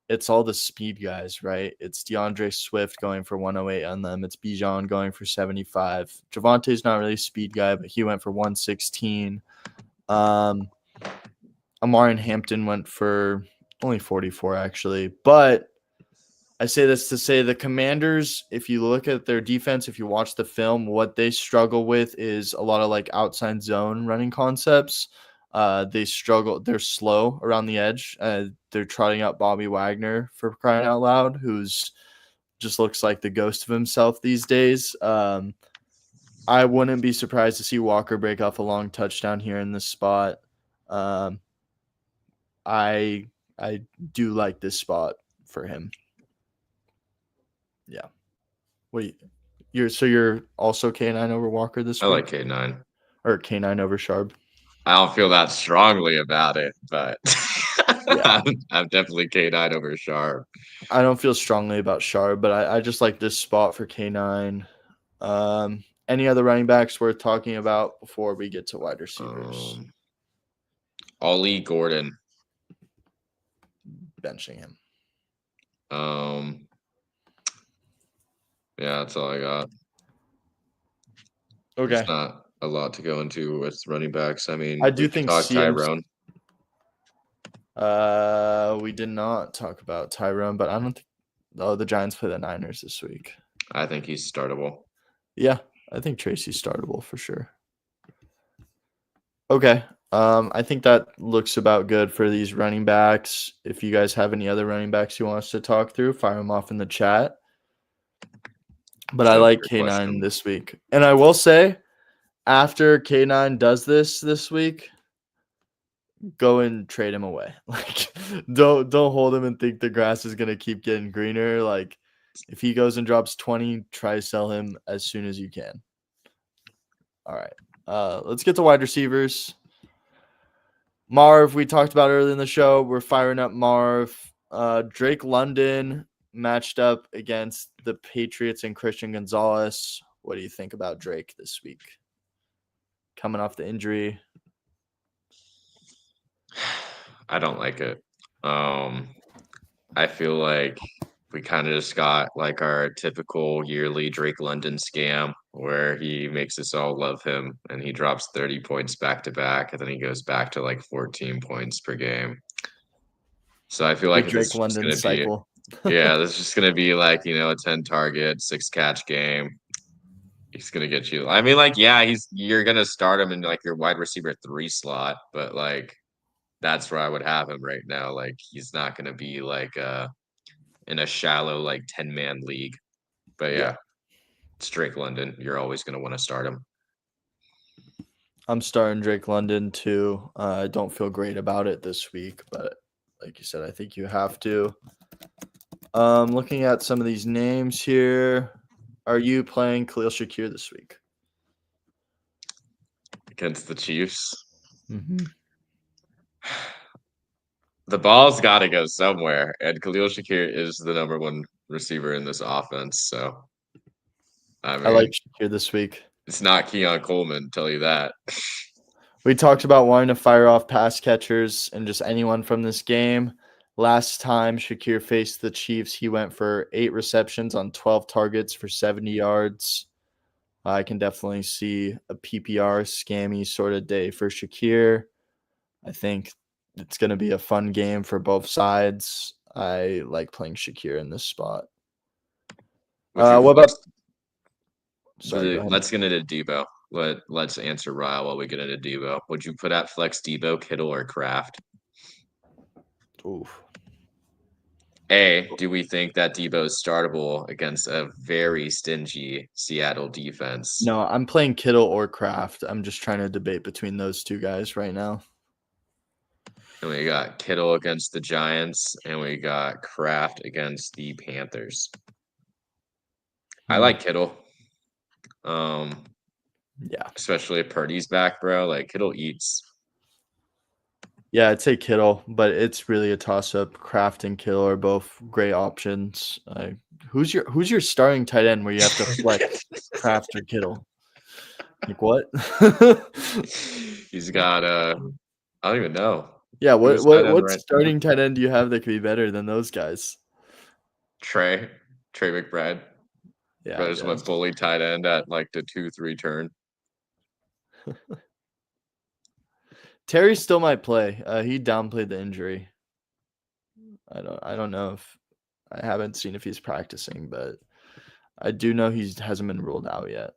it's all the speed guys, right? It's DeAndre Swift going for 108 on them. It's Bijan going for 75. Javante's not really a speed guy, but he went for 116. Amarian Hampton went for only 44, actually. But I say this to say the Commanders, if you look at their defense, if you watch the film, what they struggle with is a lot of like outside zone running concepts. They're slow around the edge. They're trotting out Bobby Wagner for crying out loud, who's just looks like the ghost of himself these days. I wouldn't be surprised to see Walker break off a long touchdown here in this spot. I do like this spot for him. Yeah. You're also K9 over Walker this week? I like K9. Or K9 over Sharp? I don't feel that strongly about it, but Yeah. I'm definitely K9 over Sharp. I don't feel strongly about Sharp, but I just like this spot for K9. Any other running backs worth talking about before we get to wide receivers? Ollie Gordon. Benching him. Yeah, that's all I got. Okay. There's not a lot to go into with running backs. I mean, I do think Tyrone. We did not talk about Tyrone, but I don't think the Giants play the Niners this week. I think he's startable. Yeah, I think Tracy's startable for sure. Okay. I think that looks about good for these running backs. If you guys have any other running backs you want us to talk through, fire them off in the chat. But I like K9 this week. And I will say, after K9 does this week, go and trade him away. Like, don't hold him and think the grass is gonna keep getting greener. Like, if he goes and drops 20, try to sell him as soon as you can. All right. Let's get to wide receivers. Marv, we talked about earlier in the show. We're firing up Marv. Drake London matched up against the Patriots and Christian Gonzalez. What do you think about Drake this week? Coming off the injury. I don't like it. I feel like we kind of just got like our typical yearly Drake London scam where he makes us all love him and he drops 30 points back to back and then he goes back to like 14 points per game. So I feel like the Drake London cycle. Yeah, this is just gonna be like, a 10 target, 6 catch game. He's gonna get you. I mean, like, yeah, you're gonna start him in like your wide receiver 3 slot, but like that's where I would have him right now. Like he's not gonna be like in a shallow like 10-man league. But yeah, it's Drake London. You're always gonna want to start him. I'm starting Drake London too. I don't feel great about it this week, but like you said, I think you have to. Looking at some of these names here, are you playing Khalil Shakir this week? Against the Chiefs? Mm-hmm. The ball's got to go somewhere, and Khalil Shakir is the number one receiver in this offense. So, I like Shakir this week. It's not Keon Coleman, tell you that. We talked about wanting to fire off pass catchers and just anyone from this game. Last time Shakir faced the Chiefs, he went for 8 receptions on 12 targets for 70 yards. I can definitely see a PPR scammy sort of day for Shakir. I think it's going to be a fun game for both sides. I like playing Shakir in this spot. Would you What about? flex? Sorry, go ahead. Let's get into Debo. Let's answer Ryle while we get into Debo. Would you put at flex Debo, Kittle, or Kraft? Oof. A, do we think that Debo is startable against a very stingy Seattle defense? No, I'm playing Kittle or Kraft. I'm just trying to debate between those two guys right now. And we got Kittle against the Giants, and we got Kraft against the Panthers. I like Kittle. Yeah. Especially if Purdy's back, bro. Like Kittle eats. Yeah, I'd say Kittle, but it's really a toss-up. Kraft and Kittle are both great options. Who's your starting tight end where you have to flex Kraft or Kittle? Like what? He's got I don't even know. Yeah, Who's tight end what right now? starting tight end do you have that could be better than those guys? Trey McBride. Yeah, I But my guess. bully tight end at like the 2-3 turn. Terry still might play. He downplayed the injury. I don't know if I haven't seen if he's practicing, but I do know he hasn't been ruled out yet.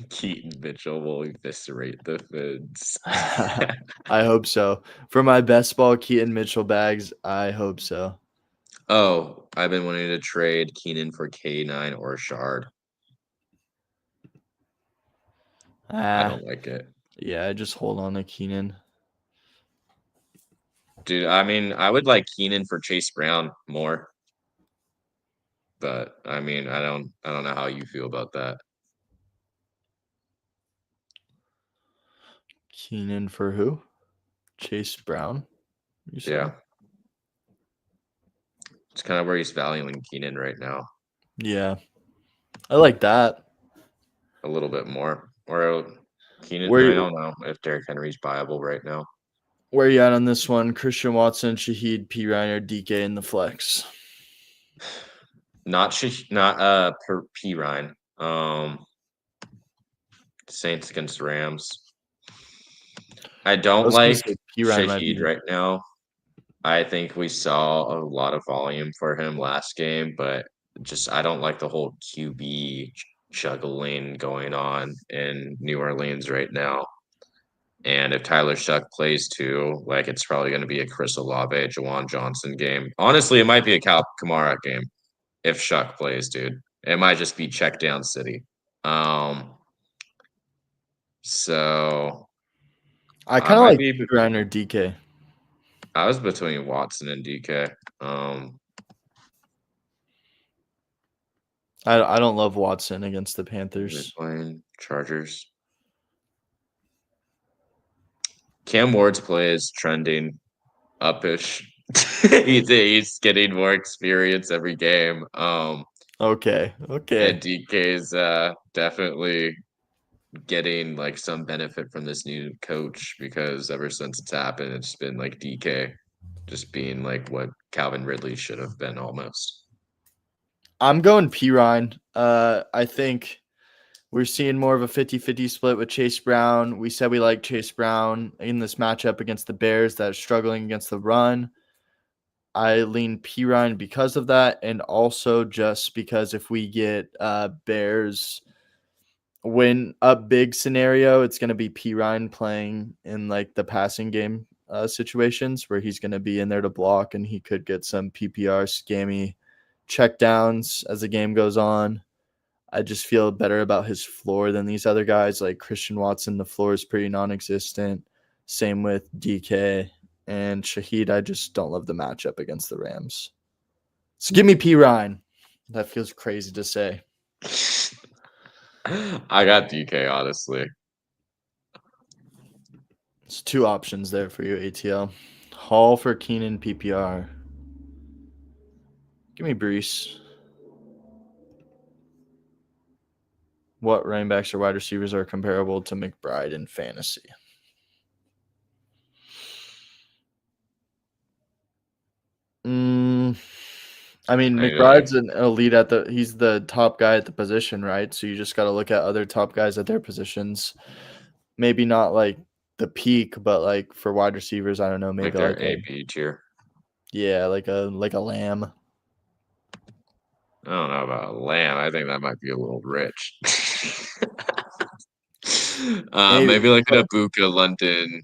Keaton Mitchell will eviscerate the Fids. I hope so. For my best ball Keaton Mitchell bags, I hope so. Oh, I've been wanting to trade Keenan for K9 or Shard. I don't like it. Yeah, I just hold on to Keenan. Dude, I mean, I would like Keenan for Chase Brown more. But I mean, I don't know how you feel about that. Keenan for who? Chase Brown? Yeah. It's kind of where he's valuing Keenan right now. Yeah. I like that. A little bit more. Or Keenan, I don't know if Derrick Henry's viable right now. Where are you at on this one? Christian Watson, Shaheed, P. Ryan, or DK in the flex? Not P. Ryan. Saints against Rams. I don't like Shaheed right now. I think we saw a lot of volume for him last game, but just I don't like the whole QB juggling going on in New Orleans right now. And if Tyler Shuck plays too, like it's probably going to be a Chris Olave, Jawan Johnson game. Honestly, it might be a Cal Kamara game if Shuck plays, dude. It might just be check down city. So I kind of like P. Ryan or DK. I was between Watson and DK. I don't love Watson against the Panthers. Playing Chargers. Cam Ward's play is trending uppish. he's getting more experience every game. Okay. And DK's definitely getting like some benefit from this new coach because ever since it's happened, it's been like DK just being like what Calvin Ridley should have been almost. I'm going P. Ryan. I think we're seeing more of a 50-50 split with Chase Brown. We said we like Chase Brown in this matchup against the Bears that are struggling against the run. I lean P. Ryan because of that, and also just because if we get Bears win up big scenario, it's going to be P. Ryan playing in like the passing game situations where he's going to be in there to block, and he could get some PPR scammy checkdowns as the game goes on. I just feel better about his floor than these other guys. Like Christian Watson, the floor is pretty non-existent. Same with DK and Shaheed. I just don't love the matchup against the Rams. So give me P. Ryan. That feels crazy to say. I got DK, honestly. It's two options there for you, ATL. Hall for Keenan PPR. Give me Brees. What running backs or wide receivers are comparable to McBride in fantasy? I mean, McBride's an elite he's the top guy at the position, right? So you just got to look at other top guys at their positions. Maybe not like the peak, but like for wide receivers, I don't know, maybe like their AP tier. Yeah, like a Lamb. I don't know about Lamb. I think that might be a little rich. Maybe. Maybe like an Ibuka, London,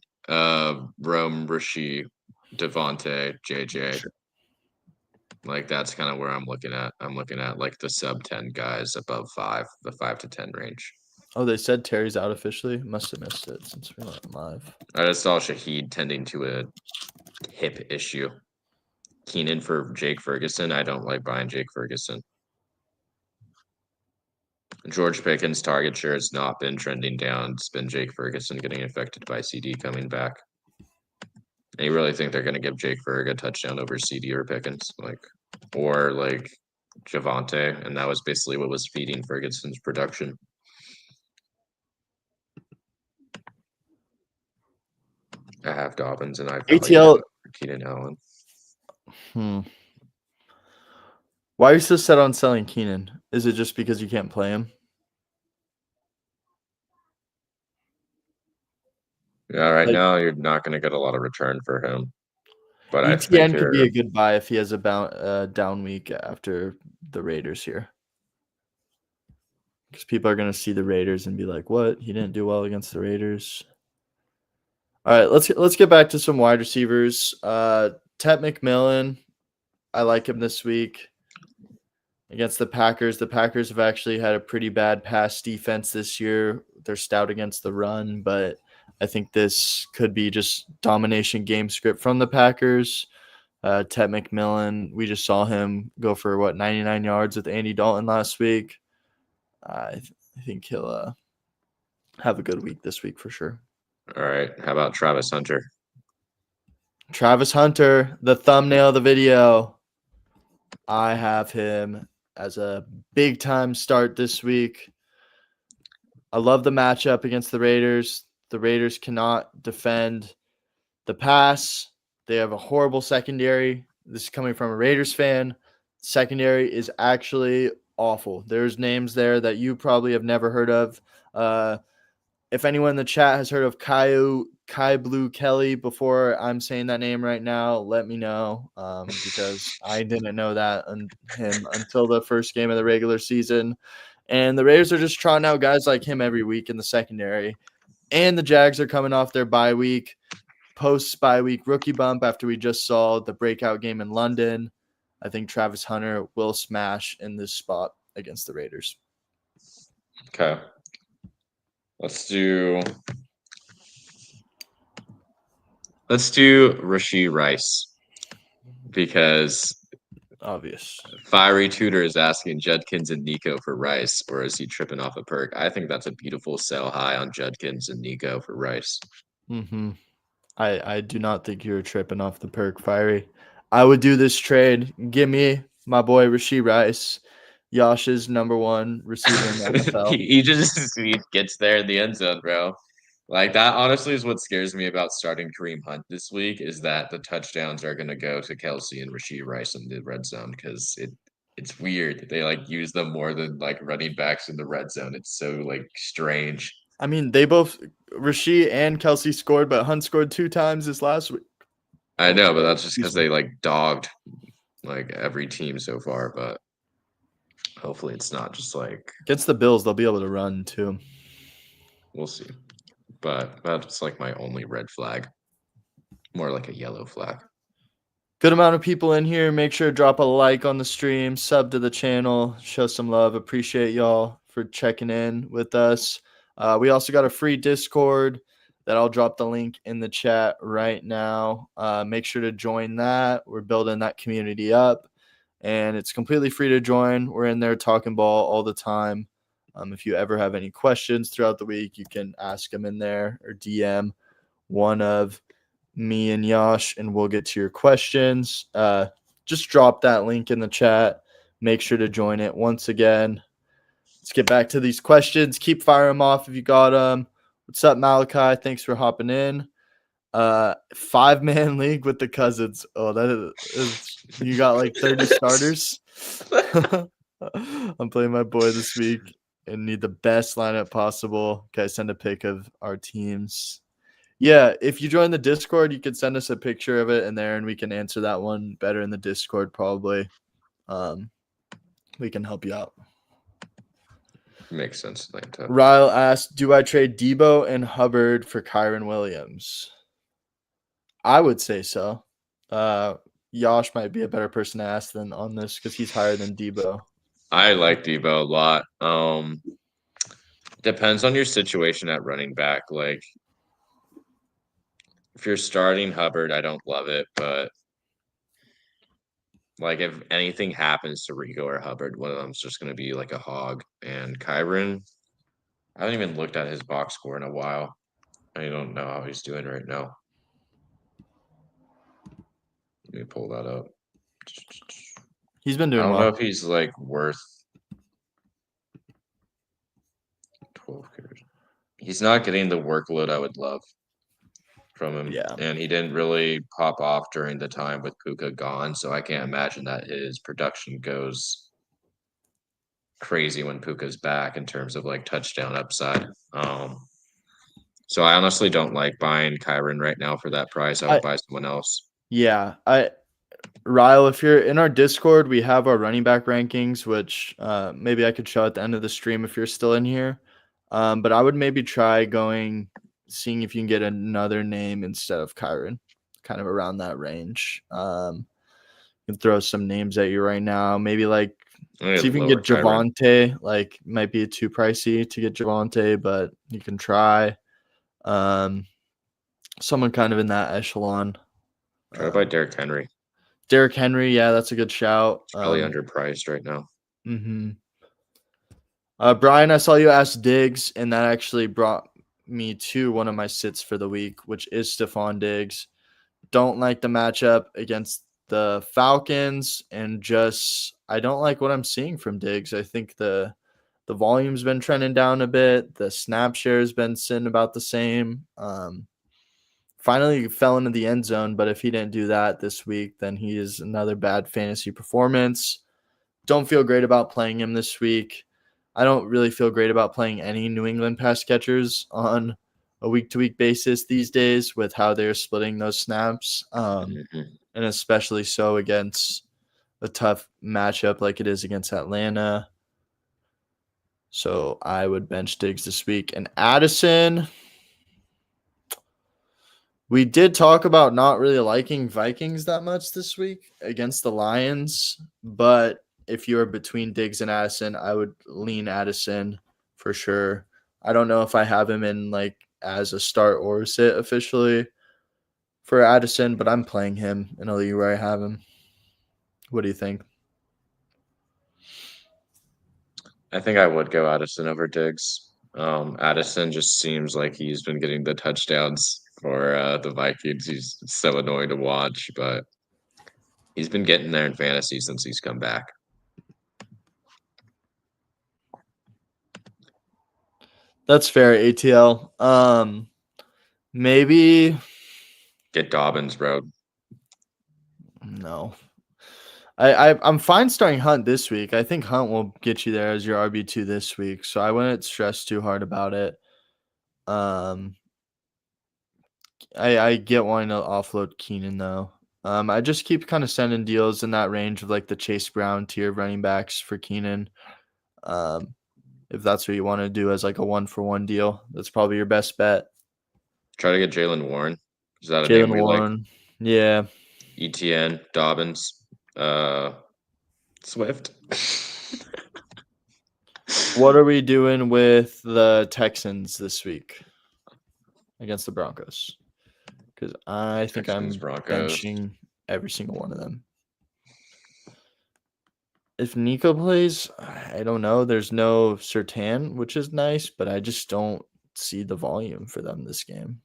Rome, Rishi, Devonte, JJ. Like that's kind of where I'm looking at. I'm looking at like the sub 10 guys above 5, the 5 to 10 range. Oh, they said Terry's out officially. Must have missed it since we went live. I just saw Shaheed tending to a hip issue. Keenan for Jake Ferguson. I don't like buying Jake Ferguson. George Pickens' target share has not been trending down. It's been Jake Ferguson getting affected by CD coming back. And you really think they're going to give Jake Ferg a touchdown over CD or Pickens? Or Javonte? And that was basically what was feeding Ferguson's production. I have Dobbins and I value ATL Keenan Allen. Why are you so set on selling Keenan? Is it just because you can't play him? Yeah, right now you're not going to get a lot of return for him. But I think ETN could be a good buy if he has a down week after the Raiders here. Because people are going to see the Raiders and be like, what? He didn't do well against the Raiders. All right, let's get back to some wide receivers. Tet McMillan, I like him this week against the Packers. The Packers have actually had a pretty bad pass defense this year. They're stout against the run, but I think this could be just domination game script from the Packers. Tet McMillan, we just saw him go for 99 yards with Andy Dalton last week. I think he'll have a good week this week for sure. All right. How about Travis Hunter? Travis Hunter, the thumbnail of the video. I have him as a big time start this week. I love the matchup against the Raiders. The Raiders cannot defend the pass. They have a horrible secondary. This is coming from a Raiders fan. Secondary is actually awful. There's names there that you probably have never heard of. If anyone in the chat has heard of Kai Blue Kelly before I'm saying that name right now, let me know because I didn't know that him until the first game of the regular season. And the Raiders are just trotting out guys like him every week in the secondary. And the Jags are coming off their bye week, post-bye week rookie bump after we just saw the breakout game in London. I think Travis Hunter will smash in this spot against the Raiders. Okay. Let's do Rashee Rice because obvious. Fiery Tutor is asking Judkins and Nico for Rice, or is he tripping off a perk? I think that's a beautiful sell high on Judkins and Nico for Rice. Mm-hmm. I do not think you're tripping off the perk, Fiery. I would do this trade. Give me my boy Rashee Rice, Yosh's number one receiver in the NFL. he gets there in the end zone, bro. Like that honestly is what scares me about starting Kareem Hunt this week is that the touchdowns are gonna go to Kelsey and Rashee Rice in the red zone because it's weird. They use them more than running backs in the red zone. It's so strange. I mean, they both Rashee and Kelsey scored, but Hunt scored 2 times this last week. I know, but that's just because they dogged every team so far. But hopefully, it's not just against the Bills. They'll be able to run too. We'll see. But that's my only red flag. More like a yellow flag. Good amount of people in here. Make sure to drop a like on the stream, sub to the channel, show some love. Appreciate y'all for checking in with us. We also got a free Discord that I'll drop the link in the chat right now. Make sure to join that. We're building that community up, and it's completely free to join. We're in there talking ball all the time. If you ever have any questions throughout the week, you can ask them in there or DM one of me and Yash, and we'll get to your questions. Just drop that link in the chat. Make sure to join it. Once again, let's get back to these questions. Keep firing them off if you got them. What's up, Malachi? Thanks for hopping in. 5-man league with the Cousins. Oh, that is you got 30 starters. I'm playing my boy this week and need the best lineup possible. Okay, send a pic of our teams. Yeah, if you join the Discord, you can send us a picture of it in there, and we can answer that one better in the Discord probably. we can help you out. Makes sense, Atlanta. Ryle asked, do I trade Debo and Hubbard for Kyron Williams? I would say so. Yosh might be a better person to ask than on this because he's higher than Debo. I like Debo a lot. Depends on your situation at running back. Like, if you're starting Hubbard, I don't love it, but like if anything happens to Rico or Hubbard, one of them's just going to be like a hog. And Kyron, I haven't even looked at his box score in a while. I don't know how he's doing right now. Let me pull that up. He's been I doing don't well. know if he's like worth 12 carries. He's not getting the workload I would love from him. Yeah. And he didn't really pop off during the time with Puka gone. So I can't imagine that his production goes crazy when Puka's back in terms of like touchdown upside. So I honestly don't like buying Kyron right now for that price. I would buy someone else. Yeah. Ryle, if you're in our Discord, we have our running back rankings, which maybe I could show at the end of the stream if you're still in here. But I would maybe try seeing if you can get another name instead of Kyron, kind of around that range. You can throw some names at you right now. Maybe like see if you can get Javonte. Like might be too pricey to get Javonte, but you can try. Someone kind of in that echelon. Try to buy Derrick Henry. Derrick Henry, yeah, that's a good shout. It's probably underpriced right now. Mm-hmm. Brian, I saw you ask Diggs, and that actually brought me to one of my sits for the week, which is Stephon Diggs. Don't like the matchup against the Falcons, and I don't like what I'm seeing from Diggs. I think the volume's been trending down a bit. The snap share has been sitting about the same. Finally fell into the end zone, but if he didn't do that this week, then he is another bad fantasy performance. Don't feel great about playing him this week. I don't really feel great about playing any New England pass catchers on a week-to-week basis these days with how they're splitting those snaps, and especially so against a tough matchup like it is against Atlanta. So I would bench Diggs this week. And Addison, we did talk about not really liking Vikings that much this week against the Lions, but if you are between Diggs and Addison, I would lean Addison for sure. I don't know if I have him in like as a start or a sit officially for Addison, but I'm playing him in a league where I have him. What do you think? I think I would go Addison over Diggs. Addison just seems like he's been getting the touchdowns for the Vikings. He's so annoying to watch, but he's been getting there in fantasy since he's come back. That's fair, ATL. Maybe get Dobbins, bro. No. I'm fine starting Hunt this week. I think Hunt will get you there as your RB2 this week, so I wouldn't stress too hard about it. I get wanting to offload Keenan though. I just keep kind of sending deals in that range of like the Chase Brown tier of running backs for Keenan. If that's what you want to do as like a 1-for-1 deal, that's probably your best bet. Try to get Jaylen Warren. Is that a Jaylen name we Warren? Like? Yeah. ETN, Dobbins, Swift. What are we doing with the Texans this week against the Broncos? Because I think I'm benching every single one of them. If Nico plays, I don't know. There's no Surtain, which is nice, but I just don't see the volume for them this game.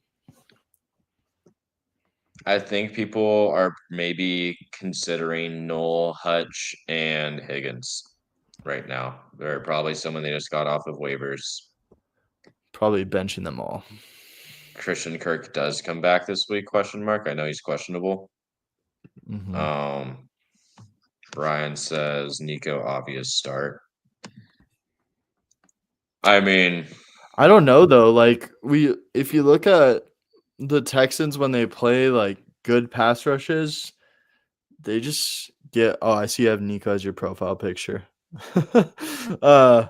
I think people are maybe considering Noel, Hutch, and Higgins right now. They're probably someone they just got off of waivers. Probably benching them all. Christian Kirk does come back this week, ? I know he's questionable. Mm-hmm. Brian says Nico obvious start. I mean, I don't know though. Like if you look at the Texans when they play like good pass rushes, they just get. Oh, I see you have Nico as your profile picture. uh,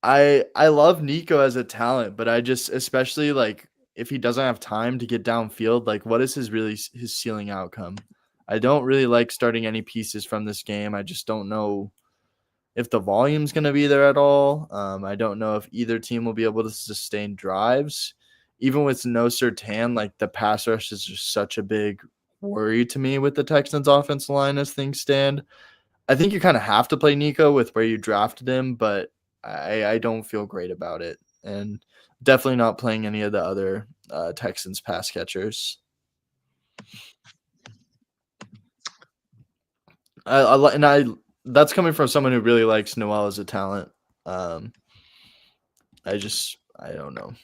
I love Nico as a talent, but I just especially like if he doesn't have time to get downfield, like what is his ceiling outcome? I don't really like starting any pieces from this game. I just don't know if the volume's going to be there at all. I don't know if either team will be able to sustain drives. Even with no Surtain, like the pass rush is just such a big worry to me with the Texans' offensive line as things stand. I think you kind of have to play Nico with where you drafted him, but I don't feel great about it. And definitely not playing any of the other Texans pass catchers. I that's coming from someone who really likes Noel as a talent. I don't know.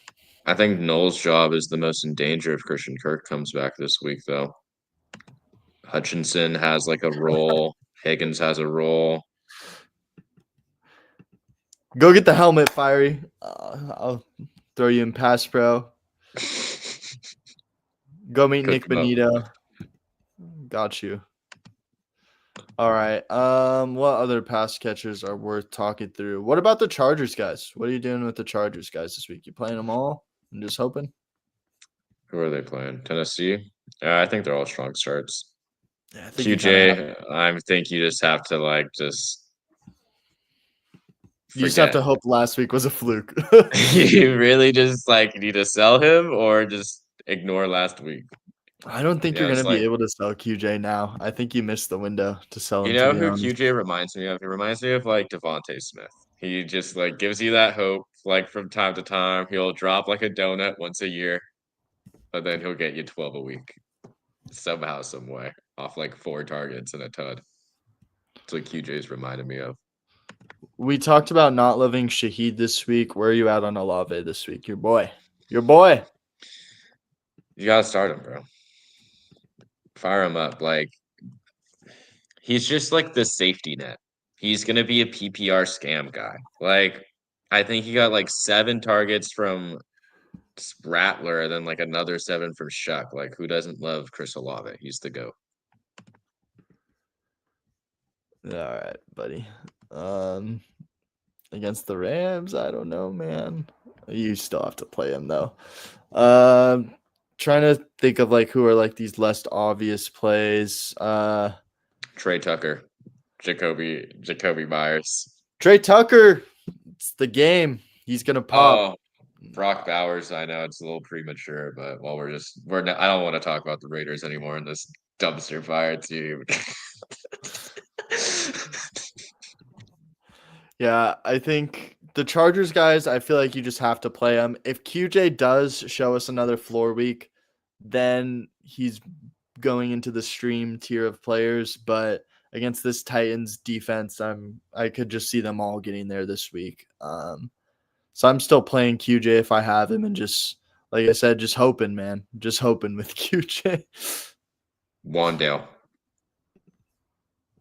I think Noel's job is the most in danger if Christian Kirk comes back this week, though. Hutchinson has like a role. Higgins has a role. Go get the helmet, Fiery. I'll throw you in pass pro. Go meet Nick Bonito. Got you. All right. What other pass catchers are worth talking through? What about the Chargers guys? What are you doing with the Chargers guys this week? You playing them all? I'm just hoping. Who are they playing? Tennessee? I think they're all strong starts. Yeah, I think QJ, I think you just have to like just. You just have to hope last week was a fluke. You really just like need to sell him or just ignore last week. I don't think you're going to be able to sell QJ now. I think you missed the window to sell him. You know who QJ reminds me of? He reminds me of like Devontae Smith. He just like gives you that hope. Like from time to time, he'll drop like a donut once a year, but then he'll get you 12 a week somehow, some way, off like 4 targets and a tud. That's what QJ's reminded me of. We talked about not loving Shaheed this week. Where are you at on Olave this week? Your boy. You gotta start him, bro. Fire him up. Like he's just like the safety net. He's gonna be a PPR scam guy. Like I think he got like 7 targets from Rattler, then like another 7 from Shuck. Like who doesn't love Chris Olave? He's the GOAT. All right, buddy. Against the Rams, I don't know, man. You still have to play him though. Trying to think of like who are like these less obvious plays. Trey Tucker, Jacoby Myers. Trey Tucker. It's the game. He's gonna pop. Oh, Brock Bowers. I know it's a little premature, but I don't want to talk about the Raiders anymore in this dumpster fire team. Yeah, I think the Chargers guys, I feel like you just have to play them. If QJ does show us another floor week, then he's going into the stream tier of players. But against this Titans defense, I could just see them all getting there this week. So I'm still playing QJ if I have him, and just like I said, just hoping, man, just hoping with QJ.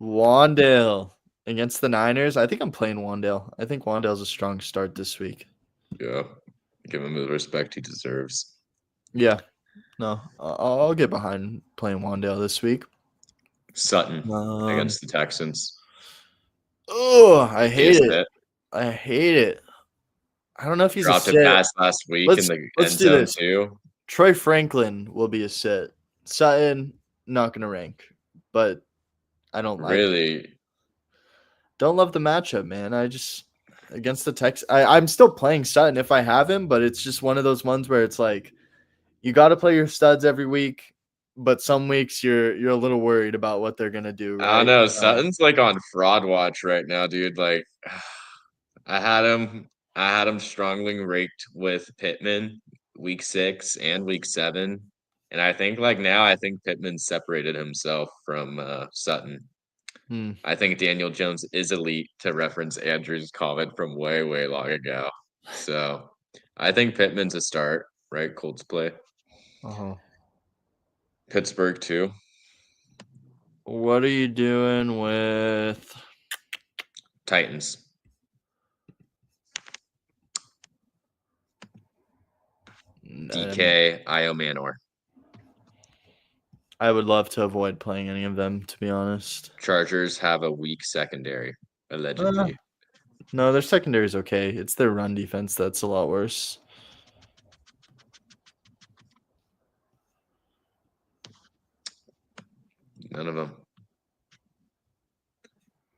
Wandale against the Niners. I think I'm playing Wandale. I think Wandale's a strong start this week. Yeah, give him the respect he deserves. Yeah, no, I'll get behind playing Wandale this week. Sutton against the Texans. Oh, I hate it. I hate it. I don't know if he's dropped a pass last week in the end zone too. Troy Franklin will be a sit. Sutton not going to rank, but I don't like it. Don't love the matchup, man. I just against the Texans. I'm still playing Sutton if I have him, but it's just one of those ones where it's like you got to play your studs every week, but some weeks you're a little worried about what they're gonna do. Right? I don't know. Sutton's like on fraud watch right now, dude. Like I had him strongly raked with Pittman week 6 and week 7. And I think Pittman separated himself from Sutton. I think Daniel Jones is elite, to reference Andrew's comment from way, way long ago. So I think Pittman's a start, right? Colts play. Pittsburgh too. What are you doing with Titans? DK, Io Manor. I would love to avoid playing any of them, to be honest. Chargers have a weak secondary. allegedly. No, their secondary is okay. It's their run defense that's a lot worse. None of them.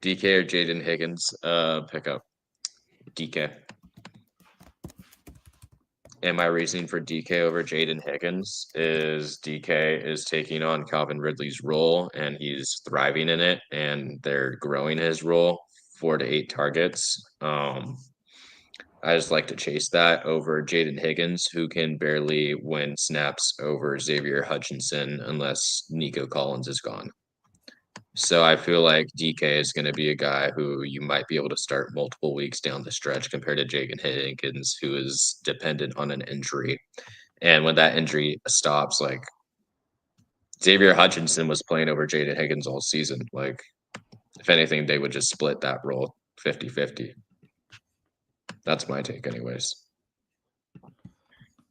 DK or Jaden Higgins pickup. DK. And my reasoning for DK over Jaden Higgins is DK is taking on Calvin Ridley's role and he's thriving in it and they're growing his role 4 to 8 targets. I just like to chase that over Jaden Higgins, who can barely win snaps over Xavier Hutchinson unless Nico Collins is gone. So I feel like DK is going to be a guy who you might be able to start multiple weeks down the stretch compared to Jaden Higgins, who is dependent on an injury. And when that injury stops, like Xavier Hutchinson was playing over Jaden Higgins all season. Like, if anything, they would just split that role 50-50. That's my take, anyways.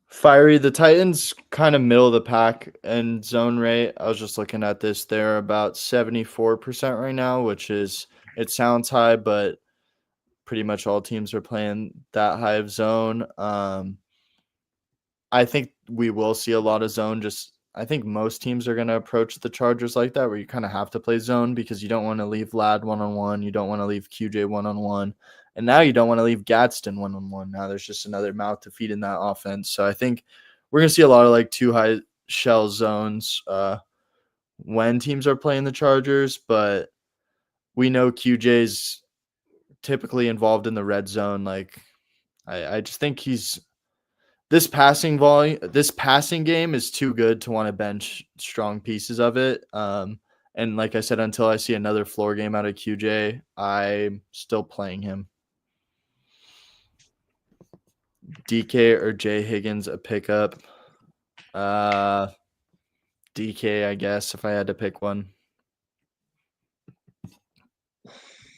Fiery, the Titans kind of middle of the pack and zone rate. I was just looking at this. They're about 74% right now, which is, it sounds high, but pretty much all teams are playing that high of zone. I think we will see a lot of zone. I think most teams are going to approach the Chargers like that, where you kind of have to play zone because you don't want to leave Ladd one-on-one. You don't want to leave QJ one-on-one. And now you don't want to leave Gadsden one-on-one. Now there's just another mouth to feed in that offense. So I think we're going to see a lot of like two high shell zones when teams are playing the Chargers. But we know QJ's typically involved in the red zone. Like I just think this passing game is too good to want to bench strong pieces of it. And like I said, until I see another floor game out of QJ, I'm still playing him. DK or Jay Higgins a pickup. DK, I guess, if I had to pick one.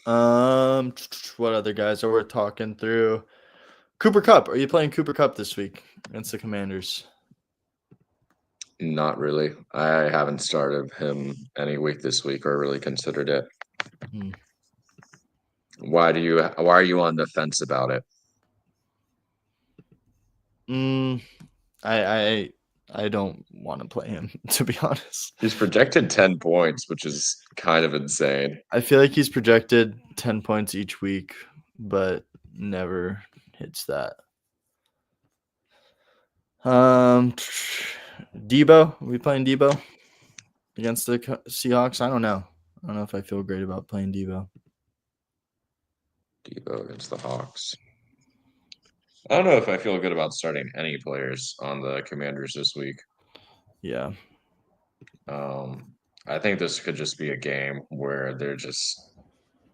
What other guys are we talking through? Cooper Kupp. Are you playing Cooper Kupp this week against the Commanders? Not really. I haven't started him any week this week or really considered it. Why are you on the fence about it? I don't want to play him, to be honest. He's projected 10 points, which is kind of insane. I feel like he's projected 10 points each week, but never hits that. Debo, are we playing Debo against the Seahawks? I don't know. I don't know if I feel great about playing Debo. Debo against the Hawks. I don't know if I feel good about starting any players on the Commanders this week. Yeah. I think this could just be a game where they're just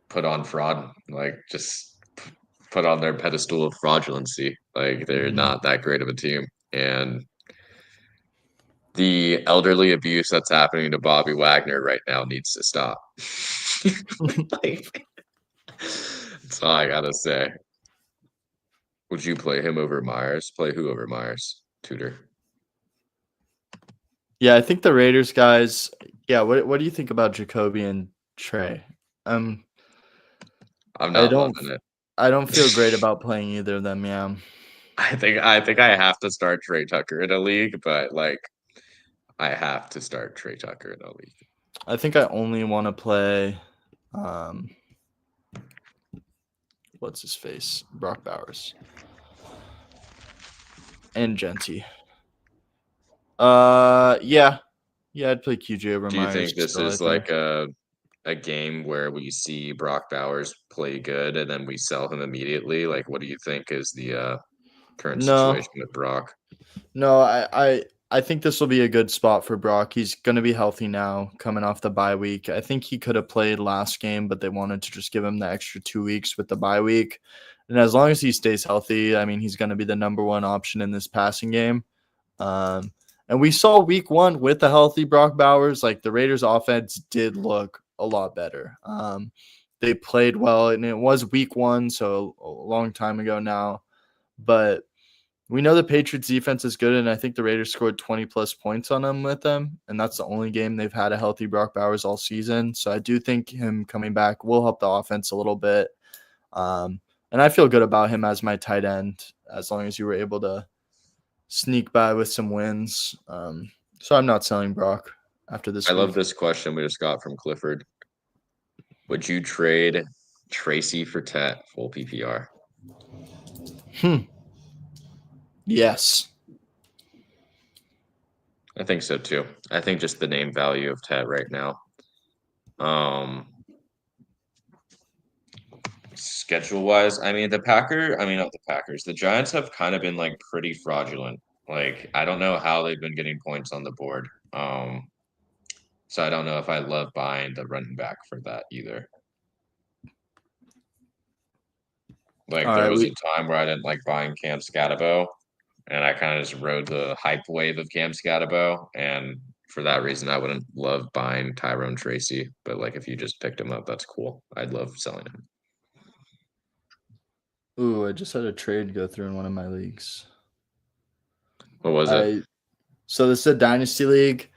put on fraud, like just put on their pedestal of fraudulency. Like they're not that great of a team. And the elderly abuse that's happening to Bobby Wagner right now needs to stop. That's all I gotta say. Would you play him over Myers? Play who over Myers? Tudor. Yeah, I think the Raiders guys. Yeah, what do you think about Jacoby and Trey? I'm not loving it. I don't feel great about playing either of them. Yeah. I think I have to start Trey Tucker in a league, but like I have to start Trey Tucker in a league. I think I only want to play what's his face? Brock Bowers. And Genty. Yeah, I'd play QJ over Myers. Do you think this is like a game where we see Brock Bowers play good and then we sell him immediately? Like, what do you think is the current situation with Brock? No, I think this will be a good spot for Brock. He's going to be healthy now, coming off the bye week. I think he could have played last game, but they wanted to just give him the extra 2 weeks with the bye week. And as long as he stays healthy, I mean, he's going to be the number one option in this passing game. And we saw week 1 with the healthy Brock Bowers, like the Raiders offense did look a lot better. They played well, and it was week 1, so a long time ago now. But we know the Patriots defense is good, and I think the Raiders scored 20-plus points on them with them, and that's the only game they've had a healthy Brock Bowers all season. So I do think him coming back will help the offense a little bit. And I feel good about him as my tight end as long as you were able to sneak by with some wins. So I'm not selling Brock after this I week. love this question we just got from Clifford. Would you trade Tracy for Tet full PPR? Yes. I think so too. I think just the name value of Tet right now. Schedule wise, the Giants have kind of been like pretty fraudulent. Like, I don't know how they've been getting points on the board. So I don't know if I love buying the running back for that either. Like, All there right, was a time where I didn't like buying Cam Scatabo, and I kind of just rode the hype wave of Cam Scatabo. And for that reason, I wouldn't love buying Tyrone Tracy. But like, if you just picked him up, that's cool. I'd love selling him. Ooh, I just had a trade go through in one of my leagues. What was it? So this is a dynasty league.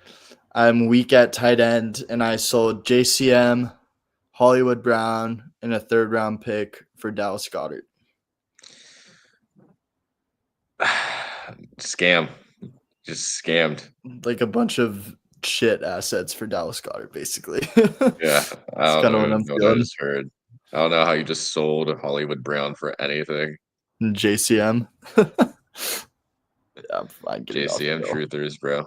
I'm weak at tight end, and I sold JCM, Hollywood Brown, and a third-round pick for Dallas Goedert. Scam. Just scammed. Like a bunch of shit assets for Dallas Goedert, basically. Yeah. I That's don't kind of know what I'm what I feeling. just heard. I don't know how you just sold Hollywood Brown for anything. JCM. Yeah, I'm fine getting off JCM Bill. truthers, bro.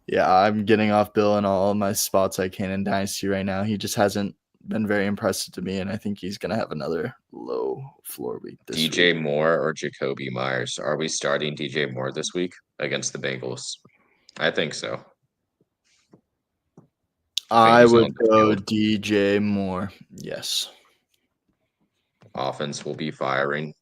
Yeah, I'm getting off Bill in all of my spots I can in Dynasty right now. He just hasn't been very impressive to me, and I think he's going to have another low floor week this DJ week. Moore or Jacoby Myers? Are we starting DJ Moore this week against the Bengals? I think so. I he's on would the go field. DJ Moore. Yes. Offense will be firing.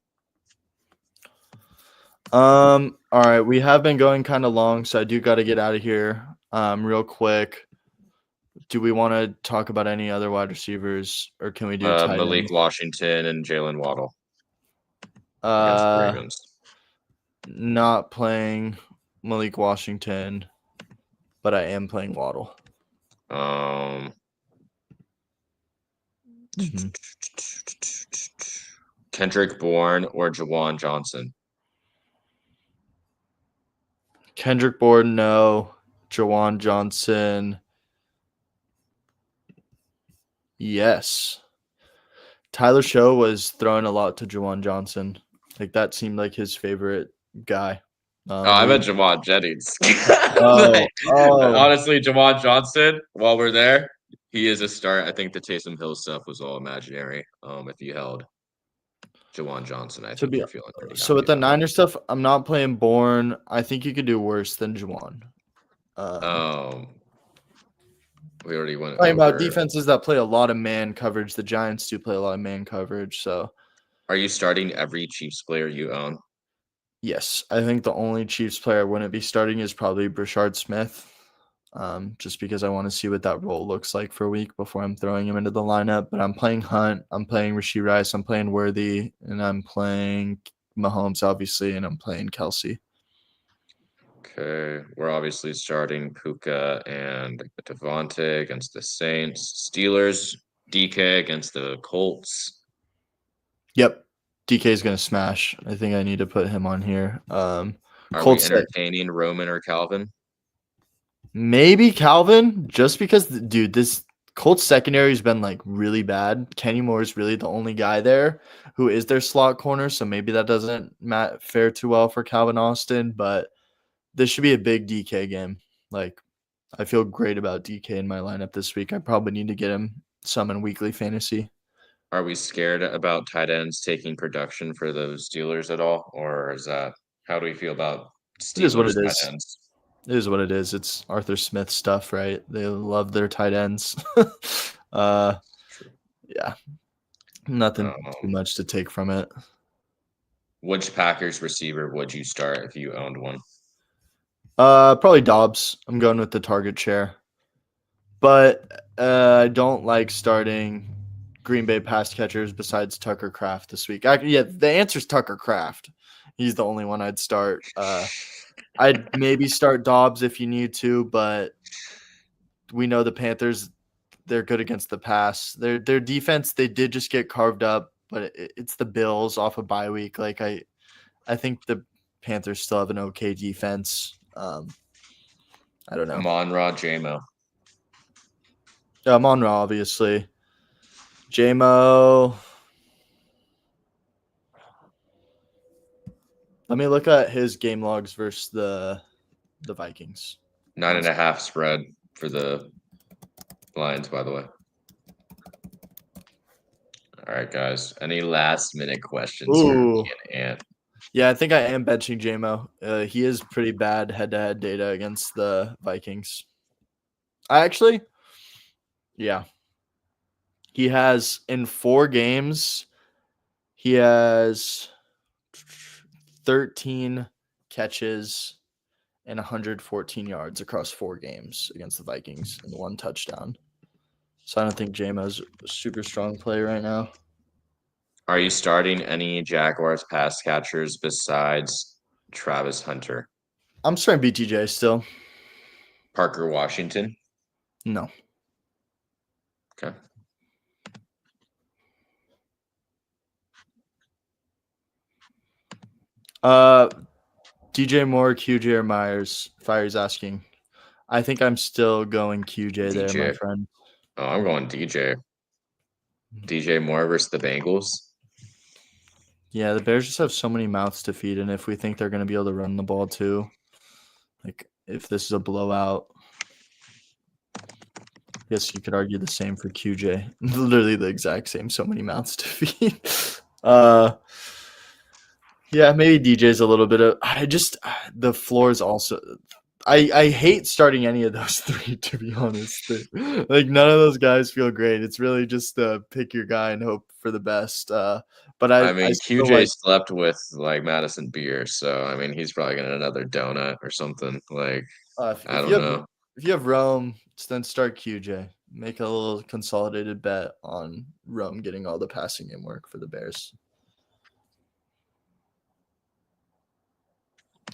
All right. We have been going kind of long, so I do got to get out of here real quick. Do we want to talk about any other wide receivers, or can we do tight Malik ends? Washington and Jalen Waddle against the Ravens. Not playing Malik Washington, but I am playing Waddle. Kendrick Bourne or Jawan Johnson? Kendrick Bourne, no. Jawan Johnson, yes. Tyler Show was throwing a lot to Jawan Johnson. Like, that seemed like his favorite guy. I meant Jawan Jennings. Oh. Honestly, Jawan Johnson, while we're there, he is a start. I think the Taysom Hill stuff was all imaginary. If you held Jawan Johnson, I think you're feeling pretty So with the happy about Niners stuff, I'm not playing Bourne. I think you could do worse than Jawan. We already went Talking about over. defenses that play a lot of man coverage. The Giants do play a lot of man coverage. So, are you starting every Chiefs player you own? yes, I think the only Chiefs player I wouldn't be starting is probably Brashard Smith. Just because I want to see what that role looks like for a week before I'm throwing him into the lineup. But I'm playing Hunt, I'm playing Rashee Rice, I'm playing Worthy, and I'm playing Mahomes, obviously, and I'm playing Kelsey. Okay, we're obviously starting Puka and Devontae against the Saints. Steelers, DK against the Colts. Yep, DK is going to smash. I think I need to put him on here. Are Colts we entertaining Roman or Calvin? Maybe Calvin, just because, dude, this Colts secondary has been like really bad. Kenny Moore is really the only guy there who is their slot corner, so maybe that doesn't fare too well for Calvin Austin, but this should be a big DK game. Like, I feel great about DK in my lineup this week. I probably need to get him some in weekly fantasy. Are we scared about tight ends taking production for those Steelers at all? Or is that, how do we feel about Steelers It is what it tight is. ends? It is what it is. It's Arthur Smith stuff, right? They love their tight ends. Yeah. Nothing too much to take from it. Which Packers receiver would you start if you owned one? Probably Dobbs. I'm going with the target share. But I don't like starting Green Bay pass catchers besides Tucker Kraft this week. The answer is Tucker Kraft. He's the only one I'd start. I'd maybe start Dobbs if you need to, but we know the Panthers, they're good against the pass. Their defense, they did just get carved up, but it's the Bills off a bye week. Like I think the Panthers still have an okay defense. I don't know. Amon-Ra, J-Mo. Monroe, obviously. J-Mo. Let me look at his game logs versus the Vikings. 9.5 spread for the Lions, by the way. All right, guys. Any last minute questions for me and Ant? Yeah, I think I am benching J-Mo. He is pretty bad head-to-head data against the Vikings. Yeah. He has, in 4 games, he has 13 catches and 114 yards across 4 games against the Vikings and 1 touchdown. So I don't think J-Mo's a super strong play right now. Are you starting any Jaguars pass catchers besides Travis Hunter? I'm starting BTJ still. Parker Washington? No. Okay. DJ Moore, QJ, or Myers? Fire's asking. I think I'm still going QJ there, my friend. Oh, I'm going DJ. DJ Moore versus the Bengals. Yeah, the Bears just have so many mouths to feed, and if we think they're going to be able to run the ball too, like if this is a blowout, I guess you could argue the same for QJ. Literally the exact same. So many mouths to feed. Yeah, maybe DJ's a little bit of. The floor is also. I hate starting any of those 3, to be honest. Like none of those guys feel great. It's really just pick your guy and hope for the best. But I mean, QJ slept with like Madison Beer, so I mean he's probably gonna another donut or something. Like I don't know. If you have Rome, then start QJ. Make a little consolidated bet on Rome getting all the passing game work for the Bears.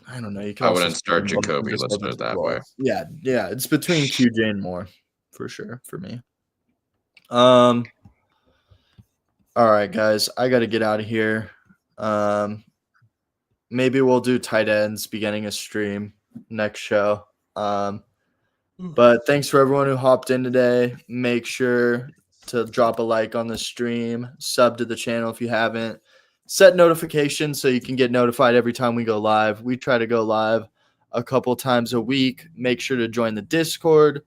I don't know. You can I wouldn't start Jacoby. Let's put it that way. Yeah, it's between QJ and Moore for sure for me. All right, guys, I got to get out of here. Maybe we'll do tight ends beginning a stream next show. But thanks for everyone who hopped in today. Make sure to drop a like on the stream, sub to the channel if you haven't. Set notifications so you can get notified every time we go live. We try to go live a couple times a week. Make sure to join the Discord.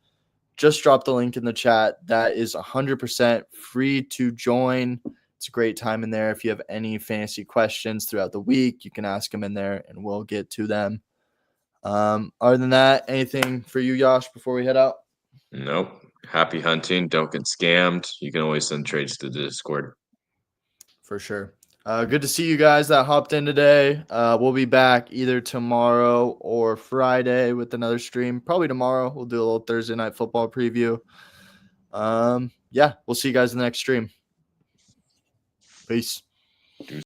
Just drop the link in the chat. That is 100% free to join. It's a great time in there. If you have any fantasy questions throughout the week, you can ask them in there and we'll get to them. Other than that, anything for you, Josh, before we head out? Nope. Happy hunting. Don't get scammed. You can always send trades to the Discord. For sure. Good to see you guys that hopped in today. We'll be back either tomorrow or Friday with another stream. Probably tomorrow. We'll do a little Thursday night football preview. Yeah, we'll see you guys in the next stream. Peace.